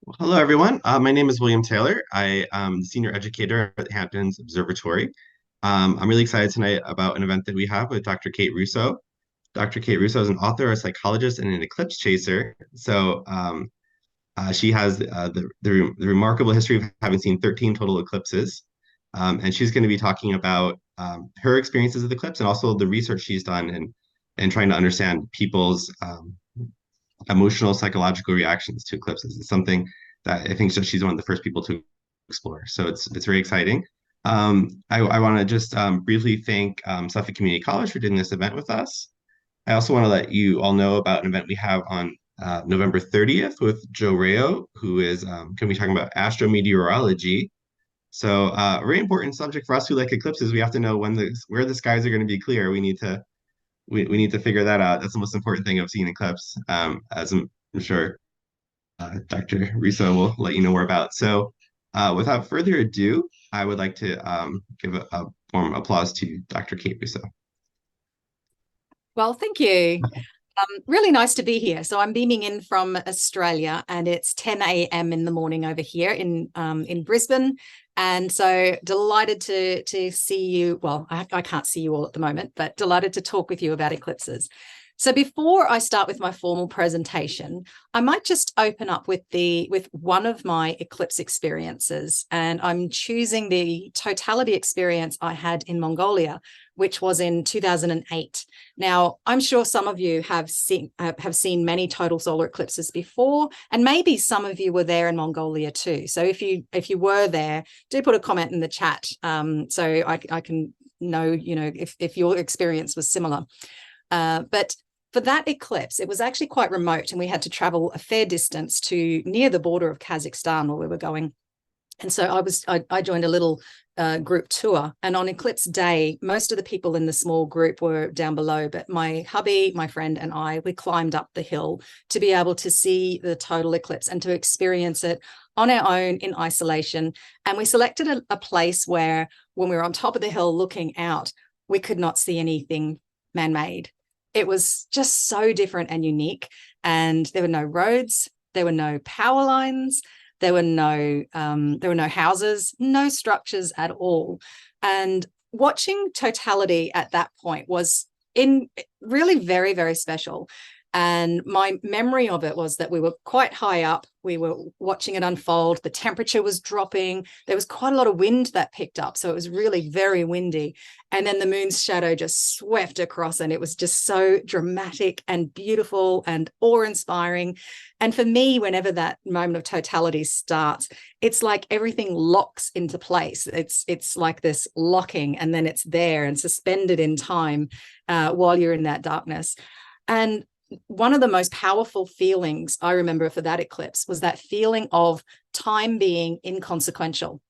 Well, hello, everyone. My name is William Taylor. I am the senior educator at Hamptons Observatory. I'm really excited tonight about an event that we have with Dr. Kate Russo. Dr. Kate Russo is an author, a psychologist, and an eclipse chaser. She has the remarkable history of having seen 13 total eclipses. And she's going to be talking about her experiences with eclipse and also the research she's done and trying to understand people's emotional, psychological reactions to eclipses. It's something that I think she's one of the first people to explore. So it's very exciting. I want to just briefly thank Suffolk Community College for doing this event with us. I also want to let you all know about an event we have on November 30th with Joe Rayo, who is going to be talking about astrometeorology. So a very important subject for us who like eclipses. We have to know where the skies are going to be clear. We need to figure that out. That's the most important thing of seeing eclipse, as I'm sure Dr. Russo will let you know more about. So, without further ado, I would like to give a warm applause to Dr. Kate Russo. Well, thank you. Really nice to be here. So I'm beaming in from Australia, and it's 10 a.m. in the morning over here in Brisbane. And so delighted to see you. Well, I can't see you all at the moment, but delighted to talk with you about eclipses. So before I start with my formal presentation, I might just open up with one of my eclipse experiences, and I'm choosing the totality experience I had in Mongolia, which was in 2008. Now, I'm sure some of you have seen many total solar eclipses before, and maybe some of you were there in Mongolia too. So if you were there, do put a comment in the chat, so I can know if your experience was similar. But for that eclipse, it was actually quite remote, and we had to travel a fair distance to near the border of Kazakhstan where we were going. And so I joined a little group tour, and on eclipse day, most of the people in the small group were down below, but my hubby, my friend, and we climbed up the hill to be able to see the total eclipse and to experience it on our own in isolation. And we selected a place where, when we were on top of the hill looking out, we could not see anything man-made. It was just so different and unique, and there were no roads, there were no power lines, there were no houses, no structures at all. And watching totality at that point was really very, very special. And my memory of it was that we were quite high up. We were watching it unfold. The temperature was dropping. There was quite a lot of wind that picked up. So it was really very windy. And then the moon's shadow just swept across, and it was just so dramatic and beautiful and awe-inspiring. And for me, whenever that moment of totality starts, it's like everything locks into place. It's like this locking, and then it's there and suspended in time while you're in that darkness. And one of the most powerful feelings I remember for that eclipse was that feeling of time being inconsequential.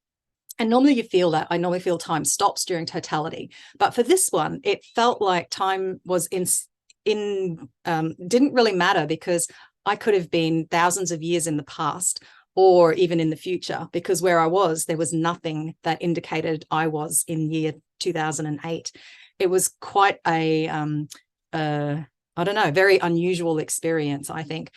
And normally you feel that. I normally feel time stops during totality. But for this one, it felt like time was didn't really matter, because I could have been thousands of years in the past or even in the future, because where I was, there was nothing that indicated I was in year 2008. It was quite I don't know, very unusual experience, I think.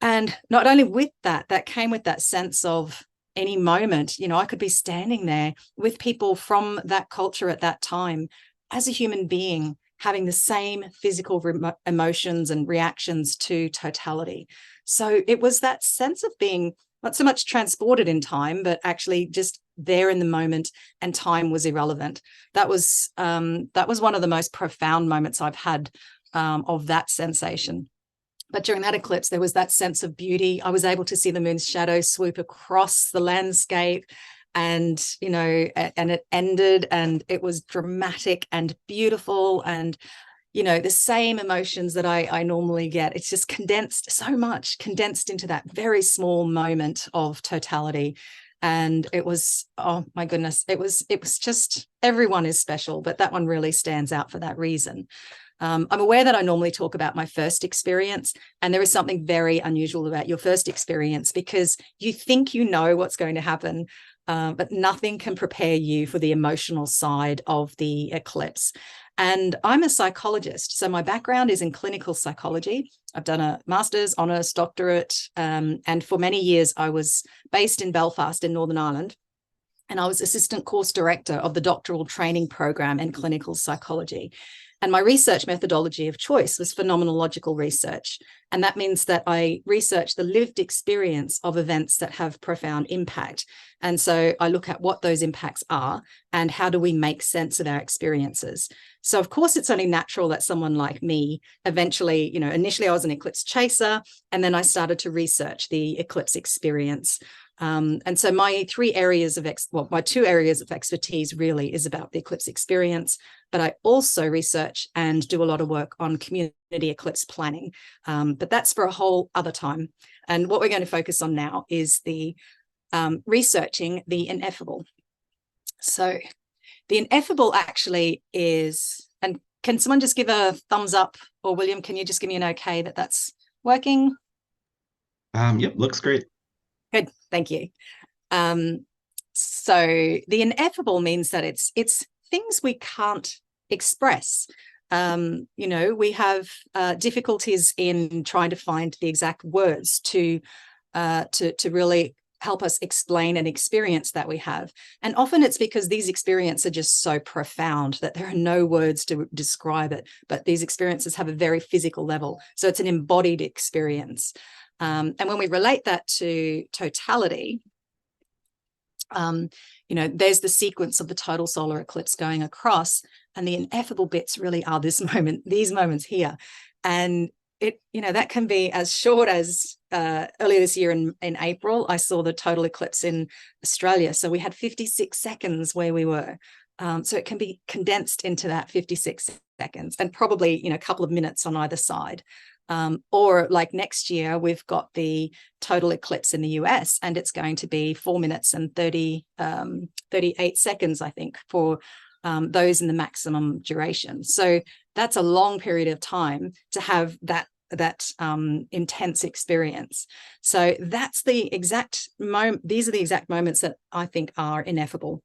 And not only with that came with that sense of any moment, I could be standing there with people from that culture at that time as a human being, having the same physical emotions and reactions to totality. So it was that sense of being not so much transported in time, but actually just there in the moment, and time was irrelevant. That was one of the most profound moments I've had of that sensation. But during that eclipse, there was that sense of beauty. I was able to see the moon's shadow swoop across the landscape, and it ended, and it was dramatic and beautiful, and the same emotions that I normally get. It's just condensed into that very small moment of totality. And it was, oh my goodness, it was just, everyone is special, but that one really stands out for that reason. I'm aware that I normally talk about my first experience, and there is something very unusual about your first experience, because you think you know what's going to happen, but nothing can prepare you for the emotional side of the eclipse. And I'm a psychologist, so my background is in clinical psychology. I've done a master's, honours, doctorate, and for many years I was based in Belfast in Northern Ireland. And I was assistant course director of the doctoral training program in clinical psychology. And my research methodology of choice was phenomenological research. And that means that I research the lived experience of events that have profound impact. And so I look at what those impacts are and how do we make sense of our experiences. So of course, it's only natural that someone like me eventually, initially I was an eclipse chaser, and then I started to research the eclipse experience. And so my two areas of expertise really is about the eclipse experience, but I also research and do a lot of work on community eclipse planning. But that's for a whole other time. And what we're going to focus on now is the researching the ineffable. So the ineffable actually is, and can someone just give a thumbs up, or William, can you just give me an okay that that's working? Yep, looks great. Good, thank you. So the ineffable means that it's things we can't express. We have difficulties in trying to find the exact words to really help us explain an experience that we have. And often it's because these experiences are just so profound that there are no words to describe it, but these experiences have a very physical level. So it's an embodied experience. And when we relate that to totality, there's the sequence of the total solar eclipse going across, and the ineffable bits really are these moments here. And that can be as short as earlier this year in April, I saw the total eclipse in Australia. So we had 56 seconds where we were. So it can be condensed into that 56 seconds and probably, a couple of minutes on either side. Or like next year, we've got the total eclipse in the US, and it's going to be 4 minutes and 38 seconds, I think, for those in the maximum duration. So that's a long period of time to have that intense experience. So that's the exact moment. These are the exact moments that I think are ineffable.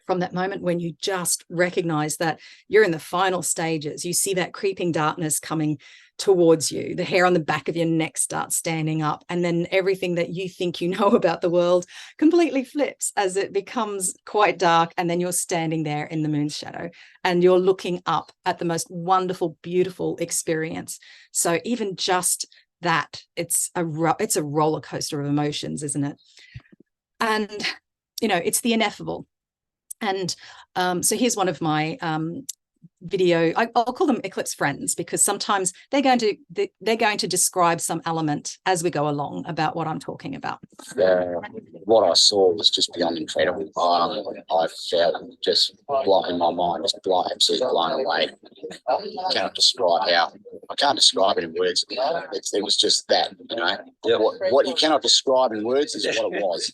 From that moment when you just recognize that you're in the final stages, you see that creeping darkness coming towards you, the hair on the back of your neck starts standing up, and then everything that you think you know about the world completely flips as it becomes quite dark, and then you're standing there in the moon's shadow and you're looking up at the most wonderful, beautiful experience. So even just that, it's a roller coaster of emotions, isn't it? And it's the ineffable. And so here's one of my video. I'll call them eclipse friends, because sometimes they're going to describe some element as we go along about what I'm talking about. What I saw was just beyond incredible. I felt just blowing my mind, absolutely blown away. I can't describe it in words. It was just that, what you cannot describe in words is what it was.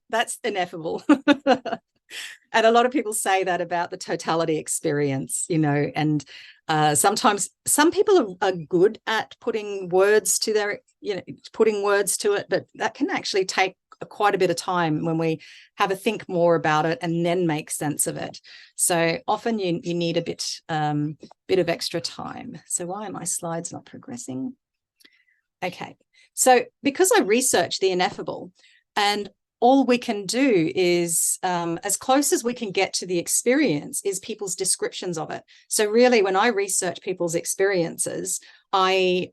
That's ineffable. And a lot of people say that about the totality experience, and sometimes some people are good at putting words to it, but that can actually take quite a bit of time when we have a think more about it and then make sense of it. So often you need a bit of extra time. So why are my slides not progressing? Okay, so because I researched the ineffable, and all we can do is, as close as we can get to the experience, is people's descriptions of it. So really, when I research people's experiences, I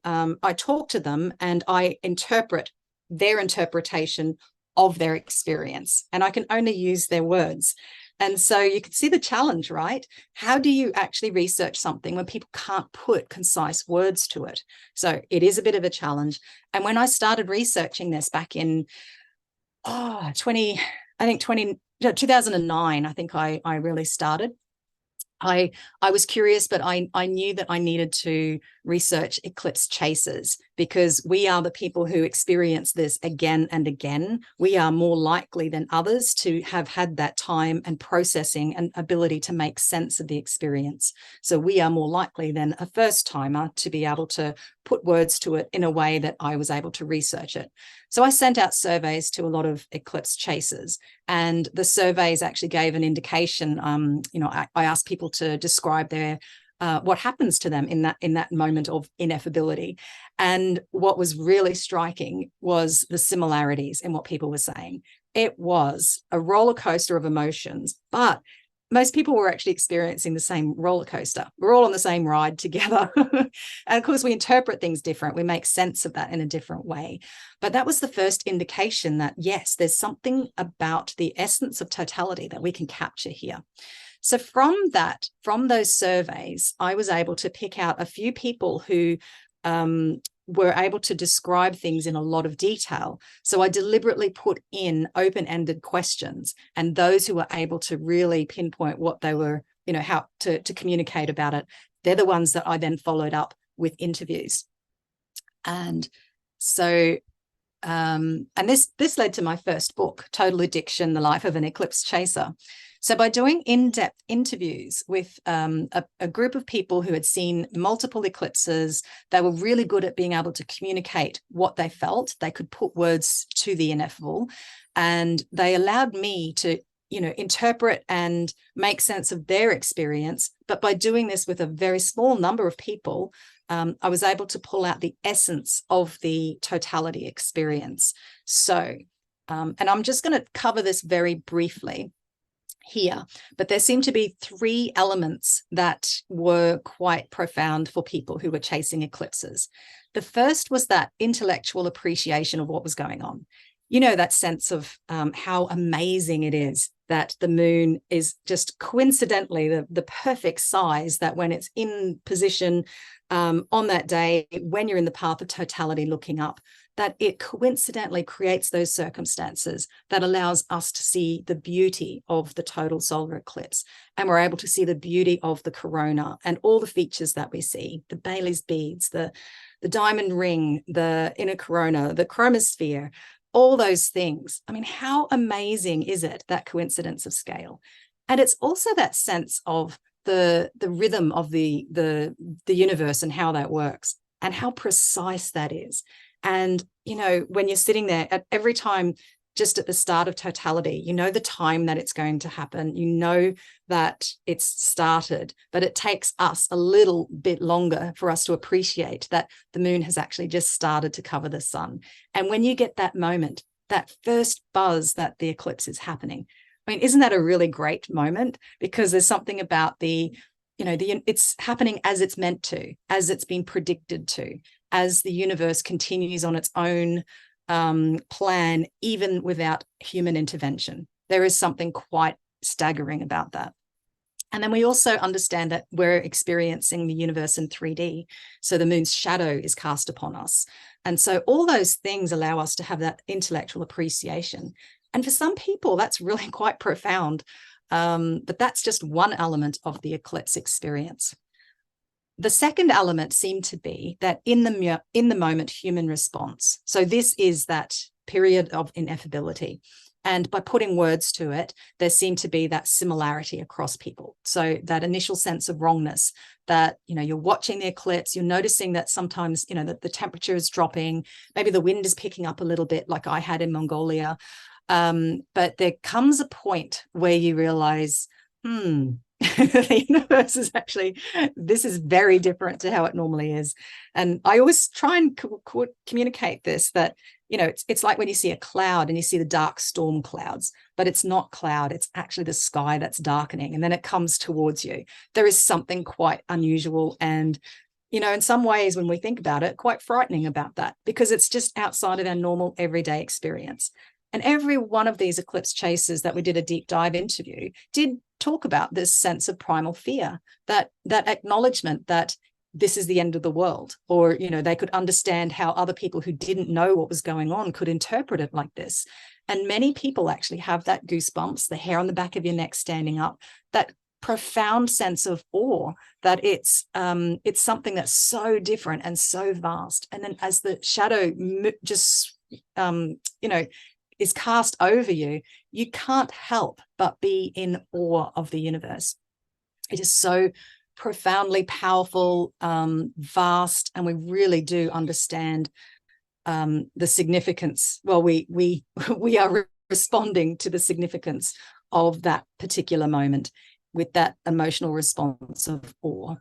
talk to them and I interpret their interpretation of their experience, and I can only use their words. And so you can see the challenge, right? How do you actually research something when people can't put concise words to it? So it is a bit of a challenge. And when I started researching this back in 2009, I think I really started. I was curious, but I knew that I needed to research eclipse chasers, because we are the people who experience this again and again. We are more likely than others to have had that time and processing and ability to make sense of the experience. So we are more likely than a first timer to be able to put words to it in a way that I was able to research it. So I sent out surveys to a lot of eclipse chasers, and the surveys actually gave an indication. I asked people to describe their what happens to them in that moment of ineffability. And what was really striking was the similarities in what people were saying. It was a roller coaster of emotions, but most people were actually experiencing the same roller coaster. We're all on the same ride together. And of course, we interpret things different. We make sense of that in a different way. But that was the first indication that, yes, there's something about the essence of totality that we can capture here. So from those surveys, I was able to pick out a few people who were able to describe things in a lot of detail. So I deliberately put in open-ended questions, and those who were able to really pinpoint what they were, how to communicate about it, they're the ones that I then followed up with interviews. And so and this led to my first book, Total Addiction: The Life of an Eclipse Chaser. So by doing in-depth interviews with a group of people who had seen multiple eclipses, they were really good at being able to communicate what they felt. They could put words to the ineffable, and they allowed me to interpret and make sense of their experience. But by doing this with a very small number of people, I was able to pull out the essence of the totality experience. So, and I'm just going to cover this very briefly here, but there seemed to be 3 elements that were quite profound for people who were chasing eclipses. The first was that intellectual appreciation of what was going on. That sense of how amazing it is that the moon is just coincidentally the perfect size, that when it's in position on that day, when you're in the path of totality looking up, that it coincidentally creates those circumstances that allows us to see the beauty of the total solar eclipse. And we're able to see the beauty of the corona and all the features that we see, the Bailey's beads, the diamond ring, the inner corona, the chromosphere, all those things. I mean, how amazing is it, that coincidence of scale? And it's also that sense of the rhythm of the universe and how that works, and how precise that is. And, when you're sitting there at every time, just at the start of totality, the time that it's going to happen, that it's started, but it takes us a little bit longer for us to appreciate that the moon has actually just started to cover the sun. And when you get that moment, that first buzz that the eclipse is happening, I mean, isn't that a really great moment? Because there's something about it's happening as it's meant to, as it's been predicted to, as the universe continues on its own plan, even without human intervention. There is something quite staggering about that. And then we also understand that we're experiencing the universe in 3D. So the moon's shadow is cast upon us. And so all those things allow us to have that intellectual appreciation. And for some people, that's really quite profound. But that's just one element of the eclipse experience. The second element seemed to be that in the moment human response. So this is that period of ineffability. And by putting words to it, there seemed to be that similarity across people. So that initial sense of wrongness, that, you're watching the eclipse, you're noticing that sometimes, that the temperature is dropping, maybe the wind is picking up a little bit like I had in Mongolia. But there comes a point where you realize, the universe is actually, this is very different to how it normally is. And I always try and communicate this, that, it's like when you see a cloud and you see the dark storm clouds, but it's not cloud, it's actually the sky that's darkening, and then it comes towards you. There is something quite unusual and, in some ways, when we think about it, quite frightening about that, because it's just outside of our normal everyday experience. And every one of these eclipse chasers that we did a deep dive interview did talk about this sense of primal fear, that acknowledgement that this is the end of the world, or, they could understand how other people who didn't know what was going on could interpret it like this. And many people actually have that goosebumps, the hair on the back of your neck standing up, that profound sense of awe that it's something that's so different and so vast. And then as the shadow just is cast over you, you can't help but be in awe of the universe. It is so profoundly powerful, vast, and we really do understand the significance. Well, we are responding to the significance of that particular moment with that emotional response of awe.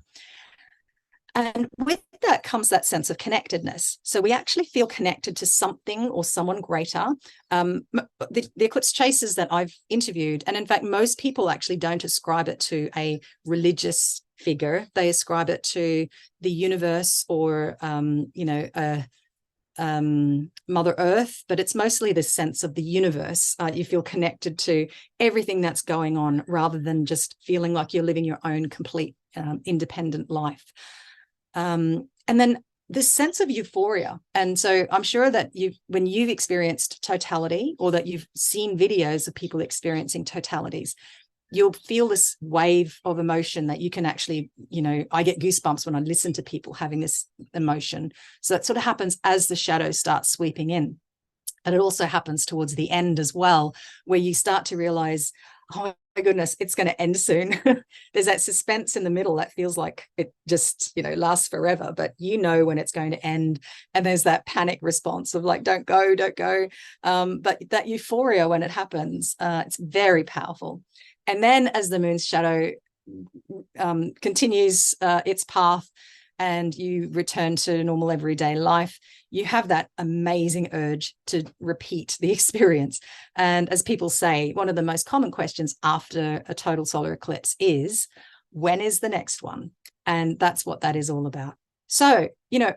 And with that comes that sense of connectedness. So we actually feel connected to something or someone greater. The eclipse chasers that I've interviewed, and in fact, most people actually don't ascribe it to a religious figure. They ascribe it to the universe or, Mother Earth, but it's mostly the sense of the universe. You feel connected to everything that's going on rather than just feeling like you're living your own complete independent life. And then this sense of euphoria. And so I'm sure that when you've experienced totality, or that you've seen videos of people experiencing totalities, you'll feel this wave of emotion that you can actually, I get goosebumps when I listen to people having this emotion. So it sort of happens as the shadow starts sweeping in. And it also happens towards the end as well, where you start to realize, oh my goodness, it's going to end soon. There's that suspense in the middle that feels like it just, lasts forever, but when it's going to end. And there's that panic response of like, don't go. But that euphoria when it happens, it's very powerful. And then as the moon's shadow continues its path and you return to normal everyday life, you have that amazing urge to repeat the experience. And as people say, one of the most common questions after a total solar eclipse is, when is the next one? And that's what that is all about. So,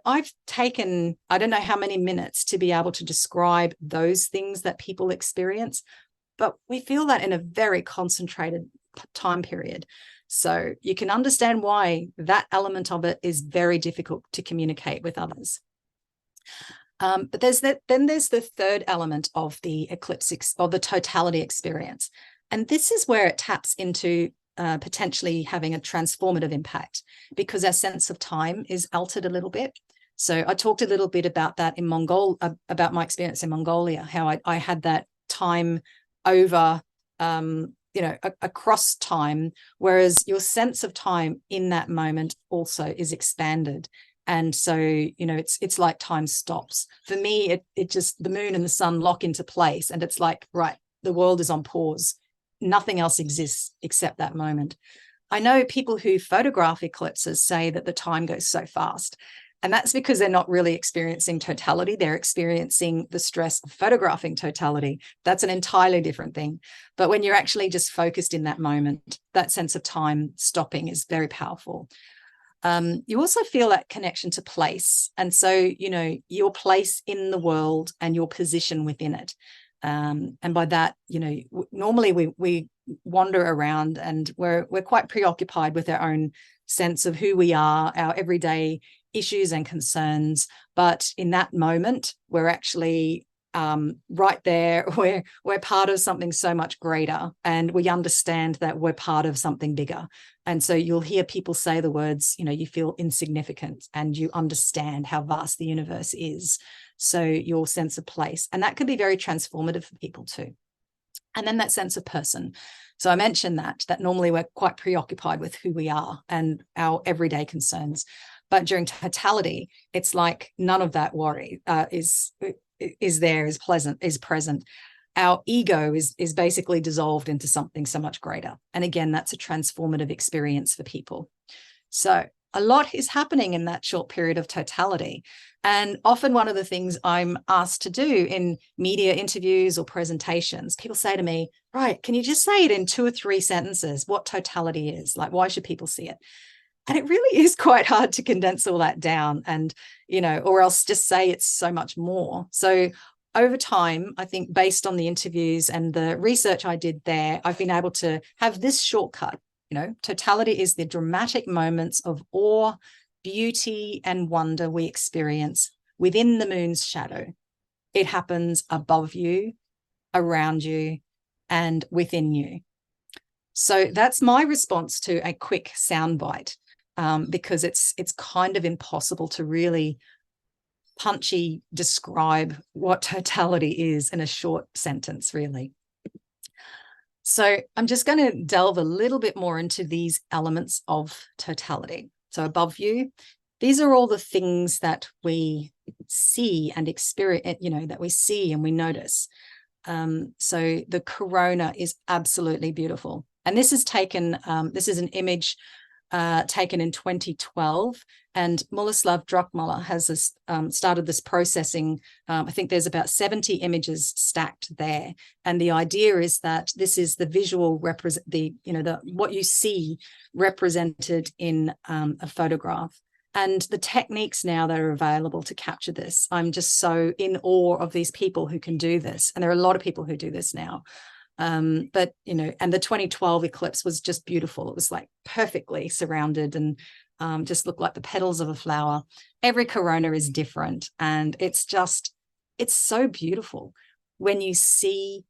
I've taken, I don't know how many minutes to be able to describe those things that people experience, but we feel that in a very concentrated time period. So you can understand why that element of it is very difficult to communicate with others. But there's the third element of the eclipse, or the totality experience. And this is where it taps into potentially having a transformative impact, because our sense of time is altered a little bit. So I talked a little bit about that in about my experience in Mongolia, how I had that time over across time, whereas your sense of time in that moment also is expanded. And so it's like time stops. For me, it just, the moon and the sun lock into place, and it's like, right, the world is on pause, nothing else exists except that moment. I know people who photograph eclipses say that the time goes so fast. And that's because they're not really experiencing totality. They're experiencing the stress of photographing totality. That's an entirely different thing. But when you're actually just focused in that moment, that sense of time stopping is very powerful. You also feel that connection to place. And so, your place in the world and your position within it. And by that, normally we wander around and we're quite preoccupied with our own sense of who we are, our everyday issues and concerns. But in that moment, we're actually right there. We're part of something so much greater, and we understand that we're part of something bigger. And so you'll hear people say the words, you feel insignificant, and you understand how vast the universe is. So your sense of place, and that can be very transformative for people too. And then that sense of person. So I mentioned that normally we're quite preoccupied with who we are and our everyday concerns. But during totality, it's like none of that worry is present. Our ego is basically dissolved into something so much greater. And again, that's a transformative experience for people. So a lot is happening in that short period of totality. And often one of the things I'm asked to do in media interviews or presentations, people say to me, right, can you just say it in 2 or 3 sentences, what totality is? Like, why should people see it? And it really is quite hard to condense all that down and, or else just say it's so much more. So over time, I think based on the interviews and the research I did there, I've been able to have this shortcut. Totality is the dramatic moments of awe, beauty, and wonder we experience within the moon's shadow. It happens above you, around you, and within you. So that's my response to a quick soundbite, because it's kind of impossible to really punchy describe what totality is in a short sentence, really. So I'm just going to delve a little bit more into these elements of totality. So above you, these are all the things that we see and experience, you know, that we see and we notice. So the corona is absolutely beautiful. And this is taken, this is an image taken in 2012, and Miloslav Drukmala has this, started this processing. I think there's about 70 images stacked there, and the idea is that this is the visual represent the what you see represented in a photograph. And the techniques now that are available to capture this, I'm just so in awe of these people who can do this, and there are a lot of people who do this now. But and the 2012 eclipse was just beautiful. It was like perfectly surrounded and just looked like the petals of a flower. Every corona is different, and it's so beautiful when you see,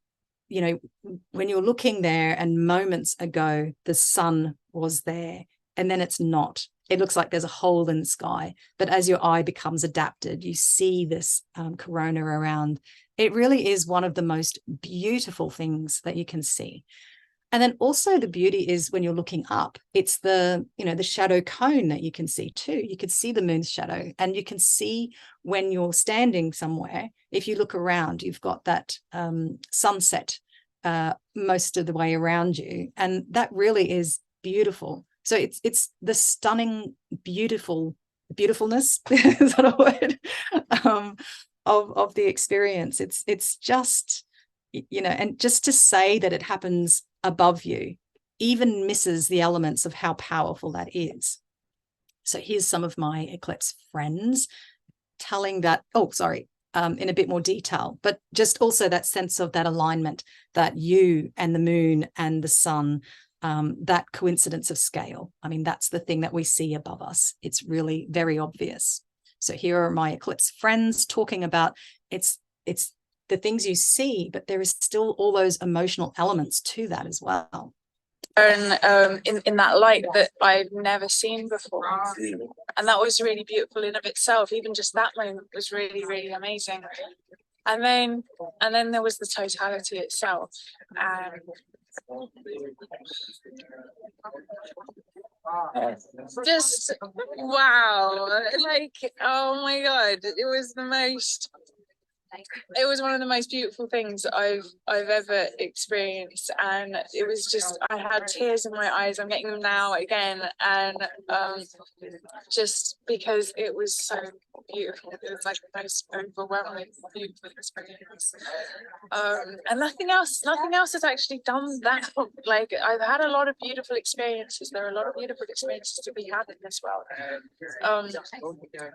when you're looking there and moments ago the sun was there and then it's not. It looks like there's a hole in the sky, but as your eye becomes adapted, you see this corona around. It really is one of the most beautiful things that you can see. And then also the beauty is when you're looking up, it's the shadow cone that you can see too. You can see the moon's shadow, and you can see when you're standing somewhere, if you look around, you've got that sunset most of the way around you. And that really is beautiful. So it's the stunning, beautifulness, is that a word? Of the experience. It's just, and just to say that it happens above you even misses the elements of how powerful that is. So here's some of my eclipse friends telling that, in a bit more detail, but just also that sense of that alignment, that you and the moon and the sun, that coincidence of scale. I mean, that's the thing that we see above us. It's really very obvious. So here are my eclipse friends talking about it's the things you see, but there is still all those emotional elements to that as well. And in that light that I've never seen before, and that was really beautiful in of itself. Even just that moment was really, really amazing. And then there was the totality itself, and just wow, like, oh my god, it was one of the most beautiful things I've ever experienced, and it was just, I had tears in my eyes. I'm getting them now again, and just because it was so beautiful. It was like the most overwhelming, beautiful experience. And nothing else has actually done that. Like, I've had a lot of beautiful experiences. There are a lot of beautiful experiences to be had in this world.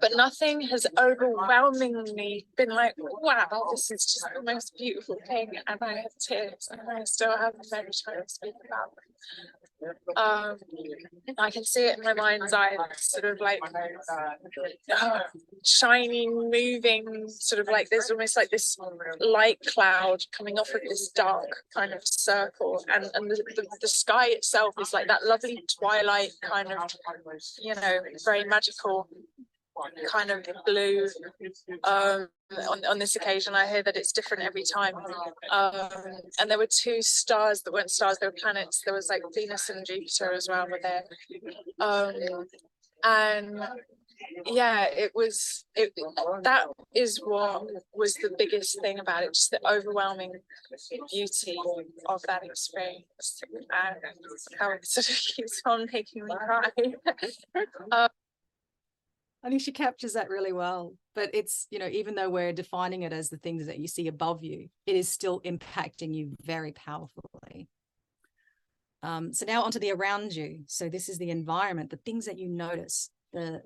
But nothing has overwhelmingly been like, wow, this is just the most beautiful thing, and I have tears, and I still have the memory to speak about them. I can see it in my mind's eye, sort of like shining, moving, sort of like there's almost like this light cloud coming off of this dark kind of circle, and the sky itself is like that lovely twilight kind of, very magical kind of blue. On this occasion, I hear that it's different every time. And there were two stars that weren't stars, they were planets. There was like Venus and Jupiter as well were there. And yeah, that is what was the biggest thing about it, just the overwhelming beauty of that experience, and how it sort of keeps on making me cry. I think she captures that really well. But it's, even though we're defining it as the things that you see above you, it is still impacting you very powerfully. So now onto the around you. So this is the environment, the things that you notice. The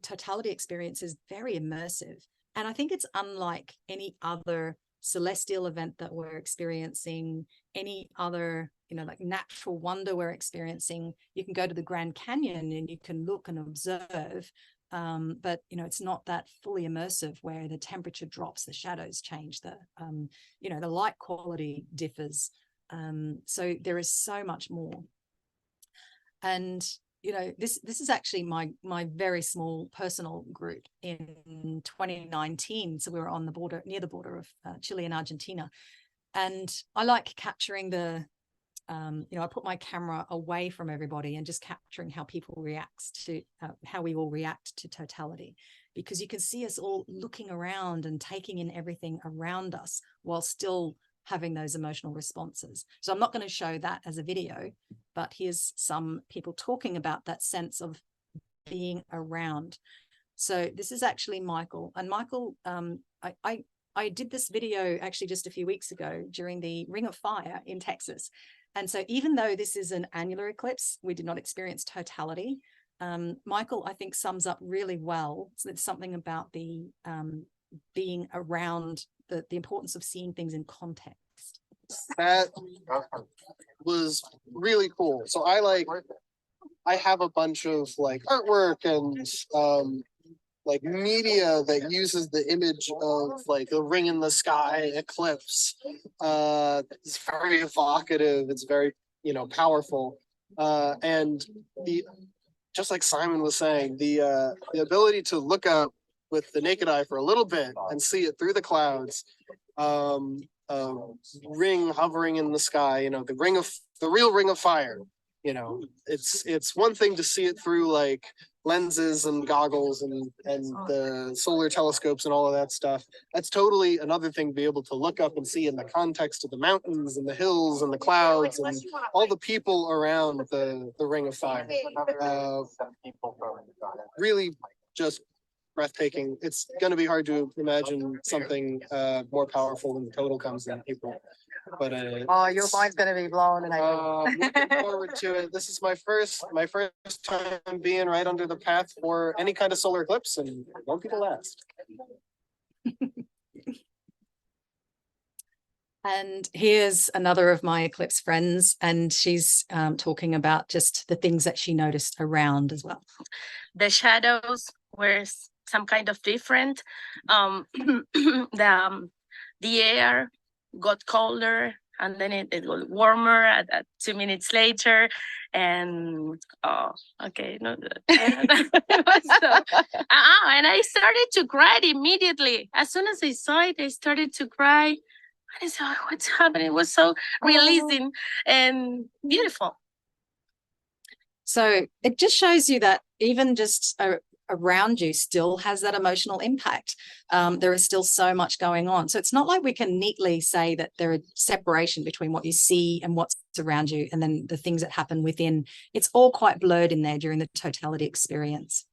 totality experience is very immersive. And I think it's unlike any other celestial event that we're experiencing, any other like natural wonder we're experiencing. You can go to the Grand Canyon and you can look and observe, but it's not that fully immersive where the temperature drops, the shadows change, the the light quality differs. So there is so much more. And you know, this is actually my very small personal group in 2019. So we were on the border, near the border of Chile and Argentina, and I like capturing the you know, I put my camera away from everybody and just capturing how people react to how we all react to totality, because you can see us all looking around and taking in everything around us while still having those emotional responses. So I'm not going to show that as a video, but here's some people talking about that sense of being around. So this is actually Michael, and Michael, I did this video actually just a few weeks ago during the Ring of Fire in Texas. And so even though this is an annular eclipse, we did not experience totality. Michael, I think, sums up really well. So it's something about the being around, the importance of seeing things in context. That was really cool. So I have a bunch of like artwork and like media that uses the image of like a ring in the sky eclipse. It's very evocative. It's very, you know, powerful. And just like Simon was saying, the ability to look up with the naked eye for a little bit and see it through the clouds, ring hovering in the sky, you know, the real ring of fire. You know, it's one thing to see it through like lenses and goggles and the solar telescopes and all of that stuff. That's totally another thing to be able to look up and see in the context of the mountains and the hills and the clouds and all the people around the ring of fire. Really just breathtaking. It's going to be hard to imagine something more powerful when the total comes in, people. But oh, your mind's gonna be blown, and looking forward to it. This is my first time being right under the path for any kind of solar eclipse, and it won't be the last. And here's another of my eclipse friends, and she's talking about just the things that she noticed around as well. The shadows were some kind of different. The air got colder, and then it got warmer at 2 minutes later, and okay, no, and I started to cry immediately. As soon as I saw it, I started to cry. And I said, what's happening? It was so releasing and beautiful. So it just shows you that even just around you still has that emotional impact. There is still so much going on. So it's not like we can neatly say that there is separation between what you see and what's around you and then the things that happen within. It's all quite blurred in there during the totality experience.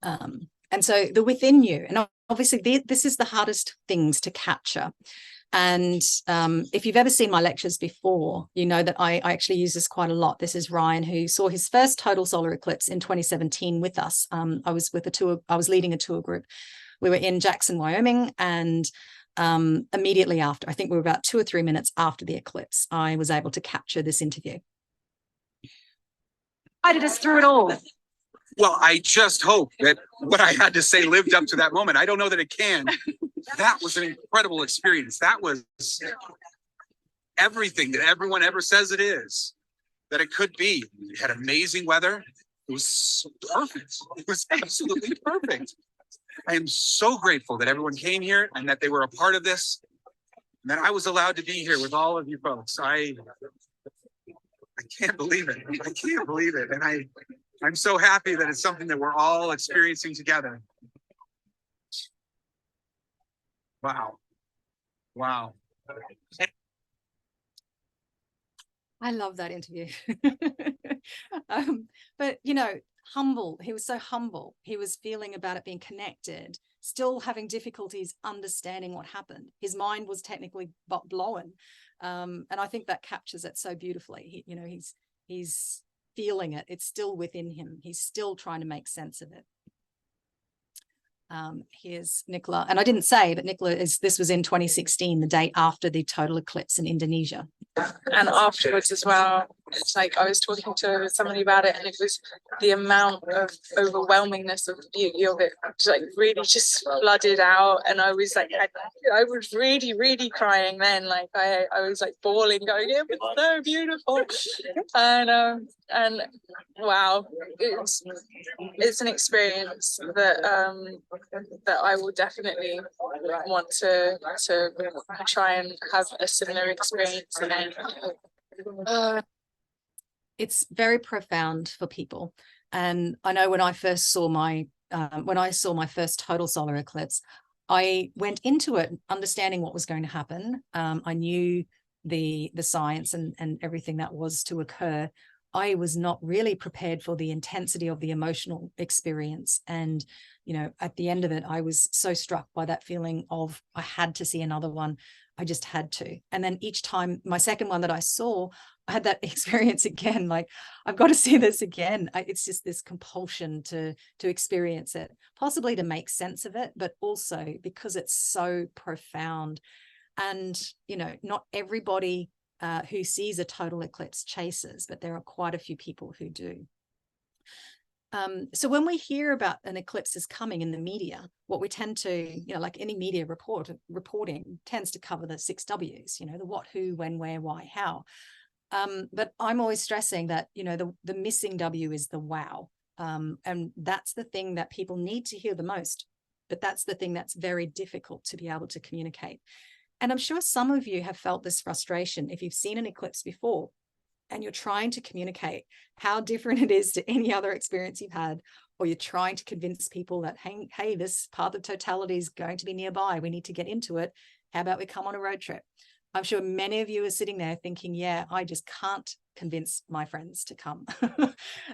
And so the within you, and obviously this is the hardest things to capture. And if you've ever seen my lectures before, you know that I actually use this quite a lot. This is Ryan, who saw his first total solar eclipse in 2017 with us. I was leading a tour group. We were in Jackson, Wyoming, and immediately after, I think we were about 2 or 3 minutes after the eclipse, I was able to capture this interview. guided us through it all. Well, I just hope that what I had to say lived up to that moment. I don't know that it can. That was an incredible experience. That was everything that everyone ever says it is, that it could be. It had amazing weather. It was perfect. It was absolutely perfect. I am so grateful that everyone came here and that they were a part of this, and that I was allowed to be here with all of you folks. I can't believe it. I can't believe it. And I'm so happy that it's something that we're all experiencing together. Wow. Wow. I love that interview. But, you know, humble. He was so humble. He was feeling about it being connected, still having difficulties understanding what happened. His mind was technically blown. And I think that captures it so beautifully. You know, he's feeling it. It's still within him. He's still trying to make sense of it. Here's Nicola. And I didn't say, but Nicola, this was in 2016, the day after the total eclipse in Indonesia. And afterwards as well. It's like I was talking to somebody about it, and it was the amount of overwhelmingness of the beauty of it, like really just flooded out. And I was like, I was really crying then. Like I was like bawling, going, it was so beautiful. And wow, it's an experience that I will definitely want to try and have a similar experience again. It's very profound for people. And I know when I first saw my first total solar eclipse, I went into it understanding what was going to happen. I knew the science and everything that was to occur. I was not really prepared for the intensity of the emotional experience. And, you know, at the end of it, I was so struck by that feeling of I had to see another one. I just had to. And then each time, my second one that I saw, I had that experience again, like, I've got to see this again. It's just this compulsion to experience it, possibly to make sense of it, but also because it's so profound. And, you know, not everybody who sees a total eclipse chases, but there are quite a few people who do. So when we hear about an eclipse is coming in the media, what we tend to, you know, like any media reporting tends to cover the 6 W's, you know, the what, who, when, where, why, how. But I'm always stressing that, you know, the missing W is the wow. And that's the thing that people need to hear the most, but that's the thing that's very difficult to be able to communicate. And I'm sure some of you have felt this frustration if you've seen an eclipse before and you're trying to communicate how different it is to any other experience you've had, or you're trying to convince people that, hey, this path of totality is going to be nearby. We need to get into it. How about we come on a road trip? I'm sure many of you are sitting there thinking, yeah, I just can't convince my friends to come.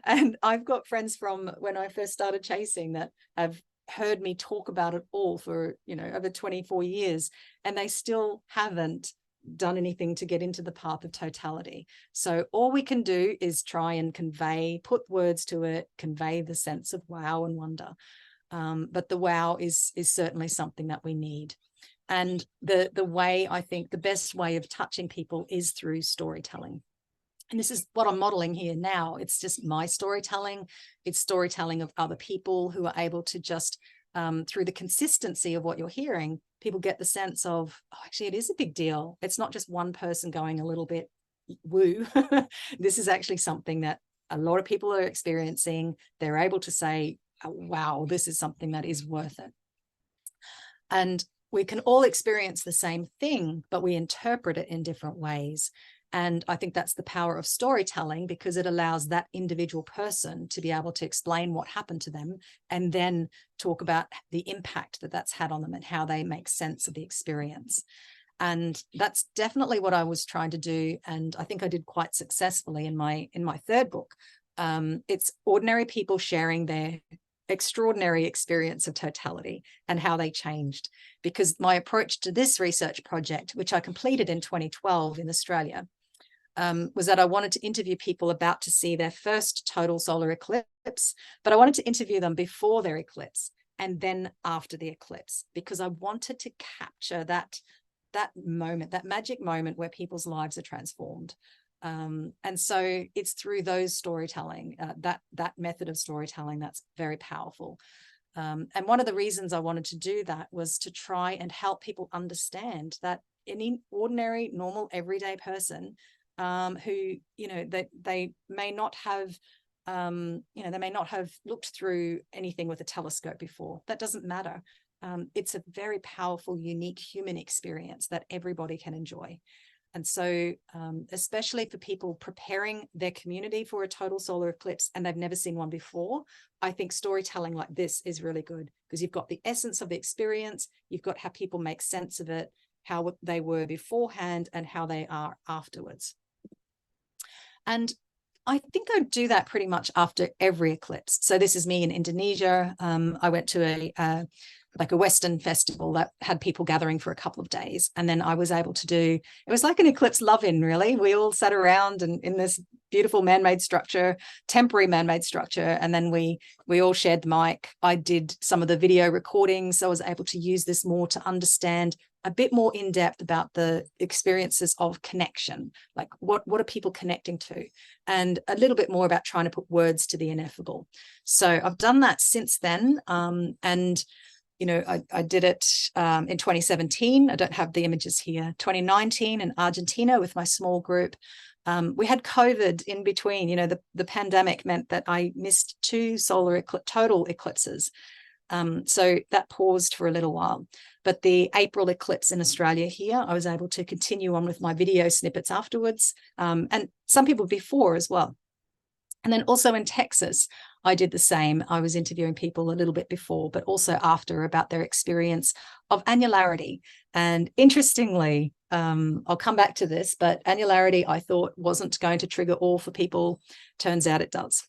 And I've got friends from when I first started chasing that have heard me talk about it all for, you know, over 24 years, and they still haven't done anything to get into the path of totality. So all we can do is try and put words to it, convey the sense of wow and wonder. But the wow is certainly something that we need. And the way, I think the best way of touching people is through storytelling. And this is what I'm modeling here now. It's just my storytelling. It's storytelling of other people who are able to just, through the consistency of what you're hearing, people get the sense of, oh, actually, it is a big deal. It's not just one person going a little bit woo. This is actually something that a lot of people are experiencing. They're able to say, oh, wow, this is something that is worth it. And we can all experience the same thing, but we interpret it in different ways. And I think that's the power of storytelling, because it allows that individual person to be able to explain what happened to them and then talk about the impact that that's had on them and how they make sense of the experience. And that's definitely what I was trying to do. And I think I did quite successfully in my third book. It's ordinary people sharing their extraordinary experience of totality and how they changed. Because my approach to this research project, which I completed in 2012 in Australia, was that I wanted to interview people about to see their first total solar eclipse, but I wanted to interview them before their eclipse and then after the eclipse, because I wanted to capture that moment, that magic moment where people's lives are transformed. And so it's through those storytelling, that method of storytelling that's very powerful. And one of the reasons I wanted to do that was to try and help people understand that any ordinary, normal, everyday person who, you know, they may not have, you know, they may not have looked through anything with a telescope before. That doesn't matter. It's a very powerful, unique human experience that everybody can enjoy. And so, especially for people preparing their community for a total solar eclipse and they've never seen one before, I think storytelling like this is really good, because you've got the essence of the experience, you've got how people make sense of it, how they were beforehand and how they are afterwards. And I think I do that pretty much after every eclipse. So this is me in Indonesia. I went to a Western festival that had people gathering for a couple of days. And then I was able to do, it was like an eclipse love-in, really. We all sat around and in this beautiful man-made structure, temporary man-made structure. And then we all shared the mic. I did some of the video recordings. So I was able to use this more to understand a bit more in depth about the experiences of connection, like what are people connecting to, and a little bit more about trying to put words to the ineffable. So I've done that since then, and you know, I did it in 2017. I don't have the images here. 2019 in Argentina with my small group. We had COVID in between. You know, the pandemic meant that I missed 2 solar total eclipses. So that paused for a little while. But the April eclipse in Australia here, I was able to continue on with my video snippets afterwards, and some people before as well. And then also in Texas, I did the same. I was interviewing people a little bit before, but also after, about their experience of annularity. And interestingly, I'll come back to this, but annularity I thought wasn't going to trigger awe for people. Turns out it does.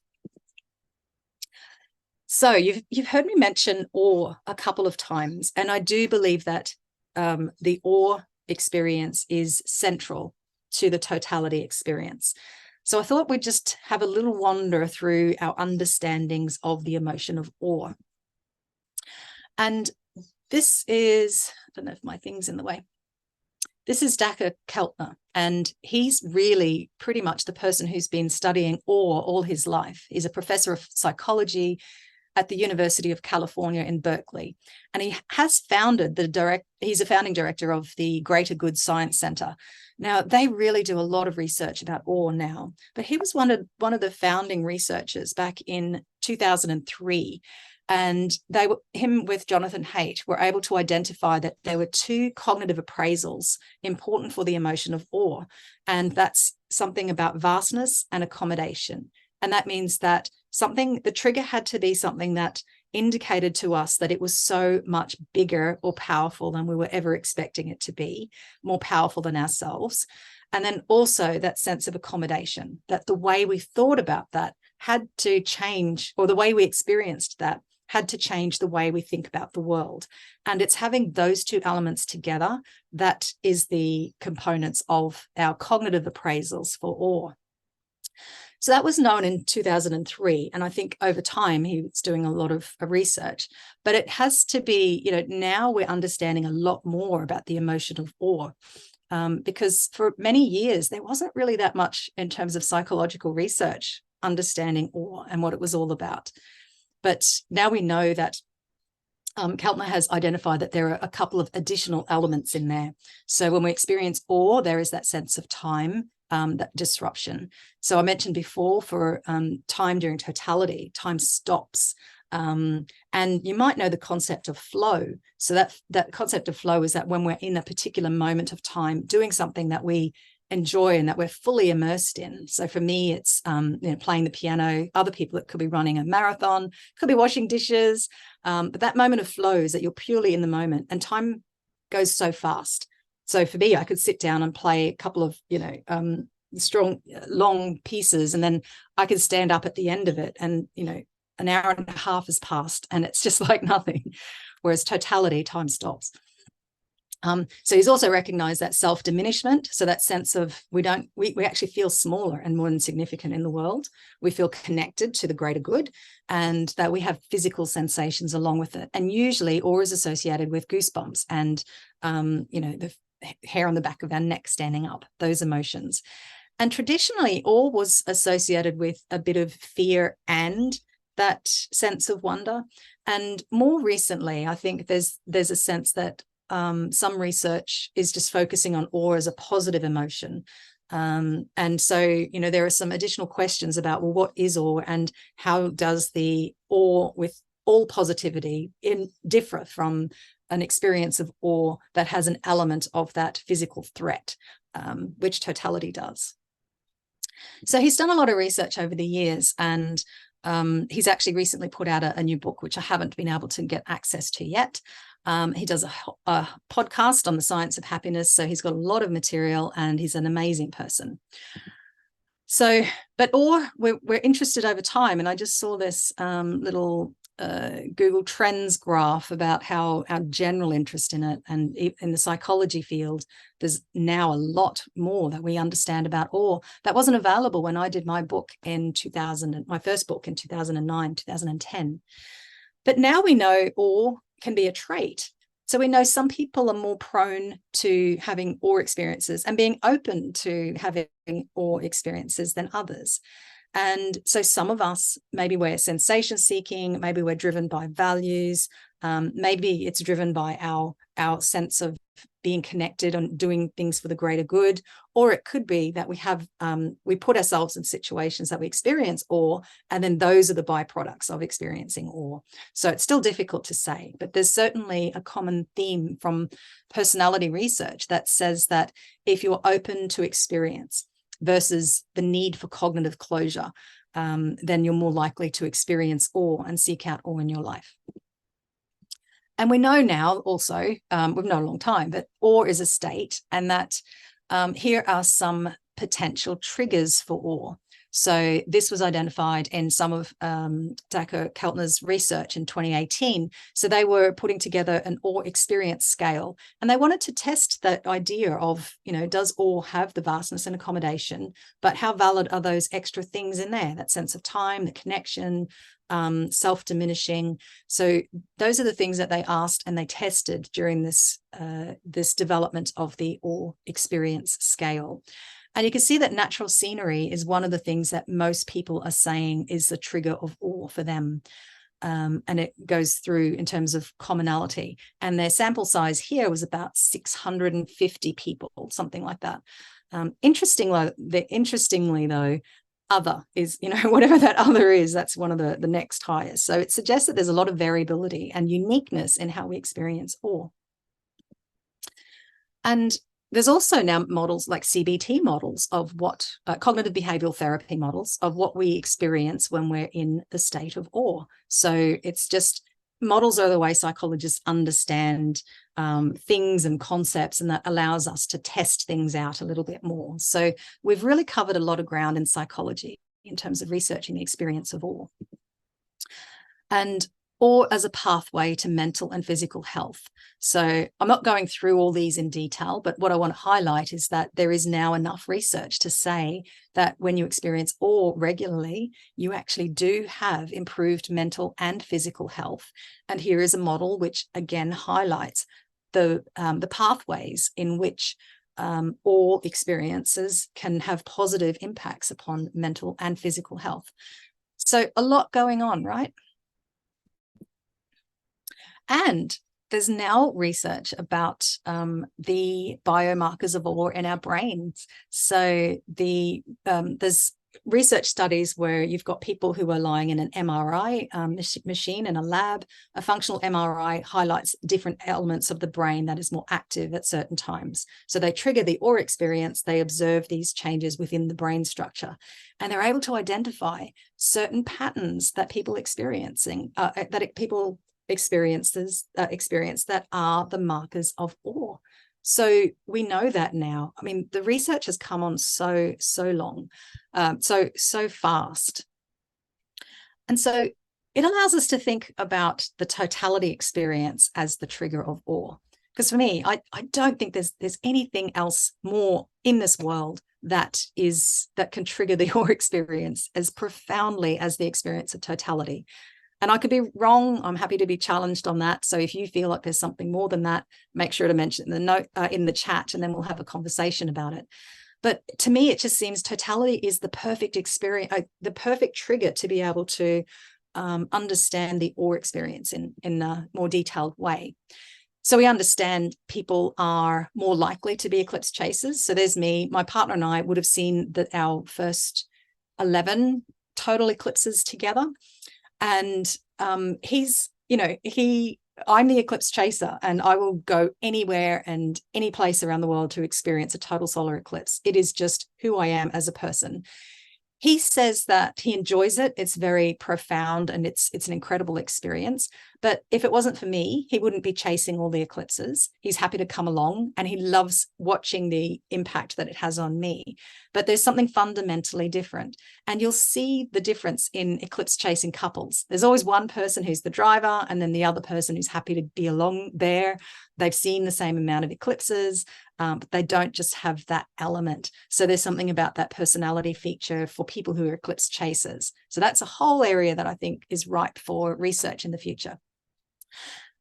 So you've heard me mention awe a couple of times, and I do believe that the awe experience is central to the totality experience. So I thought we'd just have a little wander through our understandings of the emotion of awe. And this is, I don't know if my thing's in the way. This is Dacher Keltner, and he's really pretty much the person who's been studying awe all his life. He's a professor of psychology at the University of California in Berkeley. And he has founded he's a founding director of the Greater Good Science Center. Now, they really do a lot of research about awe now, but he was one of the founding researchers back in 2003. And him with Jonathan Haidt were able to identify that there were 2 cognitive appraisals important for the emotion of awe. And that's something about vastness and accommodation. And that means that the trigger had to be something that indicated to us that it was so much bigger or powerful than we were ever expecting it to be, more powerful than ourselves. And then also that sense of accommodation, that the way we thought about that had to change, or the way we experienced that had to change the way we think about the world. And it's having those 2 elements together that is the components of our cognitive appraisals for awe. So that was known in 2003. And I think over time, he was doing a lot of research. But it has to be, you know, now we're understanding a lot more about the emotion of awe. Because for many years, there wasn't really that much in terms of psychological research understanding awe and what it was all about. But now we know that Keltner has identified that there are a couple of additional elements in there. So when we experience awe, there is that sense of time, that disruption. So I mentioned before for time during totality, time stops. And you might know the concept of flow. So that concept of flow is that when we're in a particular moment of time doing something that we enjoy and that we're fully immersed in. So for me, it's playing the piano. Other people, it could be running a marathon, could be washing dishes. But that moment of flow is that you're purely in the moment, and time goes so fast. So for me, I could sit down and play a couple of, strong, long pieces, and then I could stand up at the end of it, and, an hour and a half has passed and it's just like nothing. Whereas totality, time stops. So he's also recognized that self-diminishment. So that sense of we actually feel smaller and more insignificant in the world. We feel connected to the greater good, and that we have physical sensations along with it. And usually awe is associated with goosebumps and, the hair on the back of our neck standing up, those emotions. And traditionally, awe was associated with a bit of fear and that sense of wonder. And more recently, I think there's a sense that some research is just focusing on awe as a positive emotion. And so, there are some additional questions about, well, what is awe, and how does the awe with all positivity differ from an experience of awe that has an element of that physical threat, which totality does. So he's done a lot of research over the years, and he's actually recently put out a new book, which I haven't been able to get access to yet. He does a podcast on the science of happiness. So he's got a lot of material, and he's an amazing person. So, but awe, we're interested over time. And I just saw this little Google Trends graph about how our general interest in it, and in the psychology field, there's now a lot more that we understand about awe that wasn't available when I did my book in 2000, my first book in 2009, 2010. But now we know awe can be a trait. So we know some people are more prone to having awe experiences and being open to having awe experiences than others. And so some of us, maybe we're sensation seeking, maybe we're driven by values, maybe it's driven by our sense of being connected and doing things for the greater good, or it could be that we put ourselves in situations that we experience awe, and then those are the byproducts of experiencing awe. So it's still difficult to say, but there's certainly a common theme from personality research that says that if you're open to experience versus the need for cognitive closure, then you're more likely to experience awe and seek out awe in your life. And we know now also, we've known a long time, that awe is a state, and that here are some potential triggers for awe. So this was identified in some of Dacher Keltner's research in 2018. So they were putting together an awe experience scale, and they wanted to test that idea of, does awe have the vastness and accommodation, but how valid are those extra things in there, that sense of time, the connection, self-diminishing. So those are the things that they asked and they tested during this development of the awe experience scale. And you can see that natural scenery is one of the things that most people are saying is the trigger of awe for them. And it goes through in terms of commonality. And their sample size here was about 650 people, something like that. Interestingly, though, other is, whatever that other is, that's one of the next highest. So it suggests that there's a lot of variability and uniqueness in how we experience awe. And there's also now models like CBT models of what cognitive behavioral therapy models of what we experience when we're in the state of awe. So it's just models are the way psychologists understand things and concepts, and that allows us to test things out a little bit more. So we've really covered a lot of ground in psychology in terms of researching the experience of awe. And awe as a pathway to mental and physical health. So I'm not going through all these in detail, but what I want to highlight is that there is now enough research to say that when you experience awe regularly, you actually do have improved mental and physical health. And here is a model which again highlights the pathways in which awe experiences can have positive impacts upon mental and physical health. So a lot going on, right? And there's now research about the biomarkers of awe in our brains. So there's research studies where you've got people who are lying in an MRI machine in a lab. A functional MRI highlights different elements of the brain that is more active at certain times. So they trigger the awe experience, they observe these changes within the brain structure, and they're able to identify certain patterns that people experience that are the markers of awe. So we know that now. I mean, the research has come on so long, so fast. And so it allows us to think about the totality experience as the trigger of awe. Because for me, I don't think there's anything else more in this world that can trigger the awe experience as profoundly as the experience of totality. And I could be wrong. I'm happy to be challenged on that. So if you feel like there's something more than that, make sure to mention in the note in the chat, and then we'll have a conversation about it. But to me, it just seems totality is the perfect experience, the perfect trigger to be able to understand the awe experience in a more detailed way. So we understand people are more likely to be eclipse chasers. So there's me, my partner and I would have seen that our first 11 total eclipses together. And I'm the eclipse chaser, and I will go anywhere and any place around the world to experience a total solar eclipse. It is just who I am as a person. He says that he enjoys it. It's very profound and it's an incredible experience. But if it wasn't for me, he wouldn't be chasing all the eclipses. He's happy to come along and he loves watching the impact that it has on me. But there's something fundamentally different. And you'll see the difference in eclipse chasing couples. There's always one person who's the driver and then the other person who's happy to be along there. They've seen the same amount of eclipses, but they don't just have that element. So there's something about that personality feature for people who are eclipse chasers. So that's a whole area that I think is ripe for research in the future.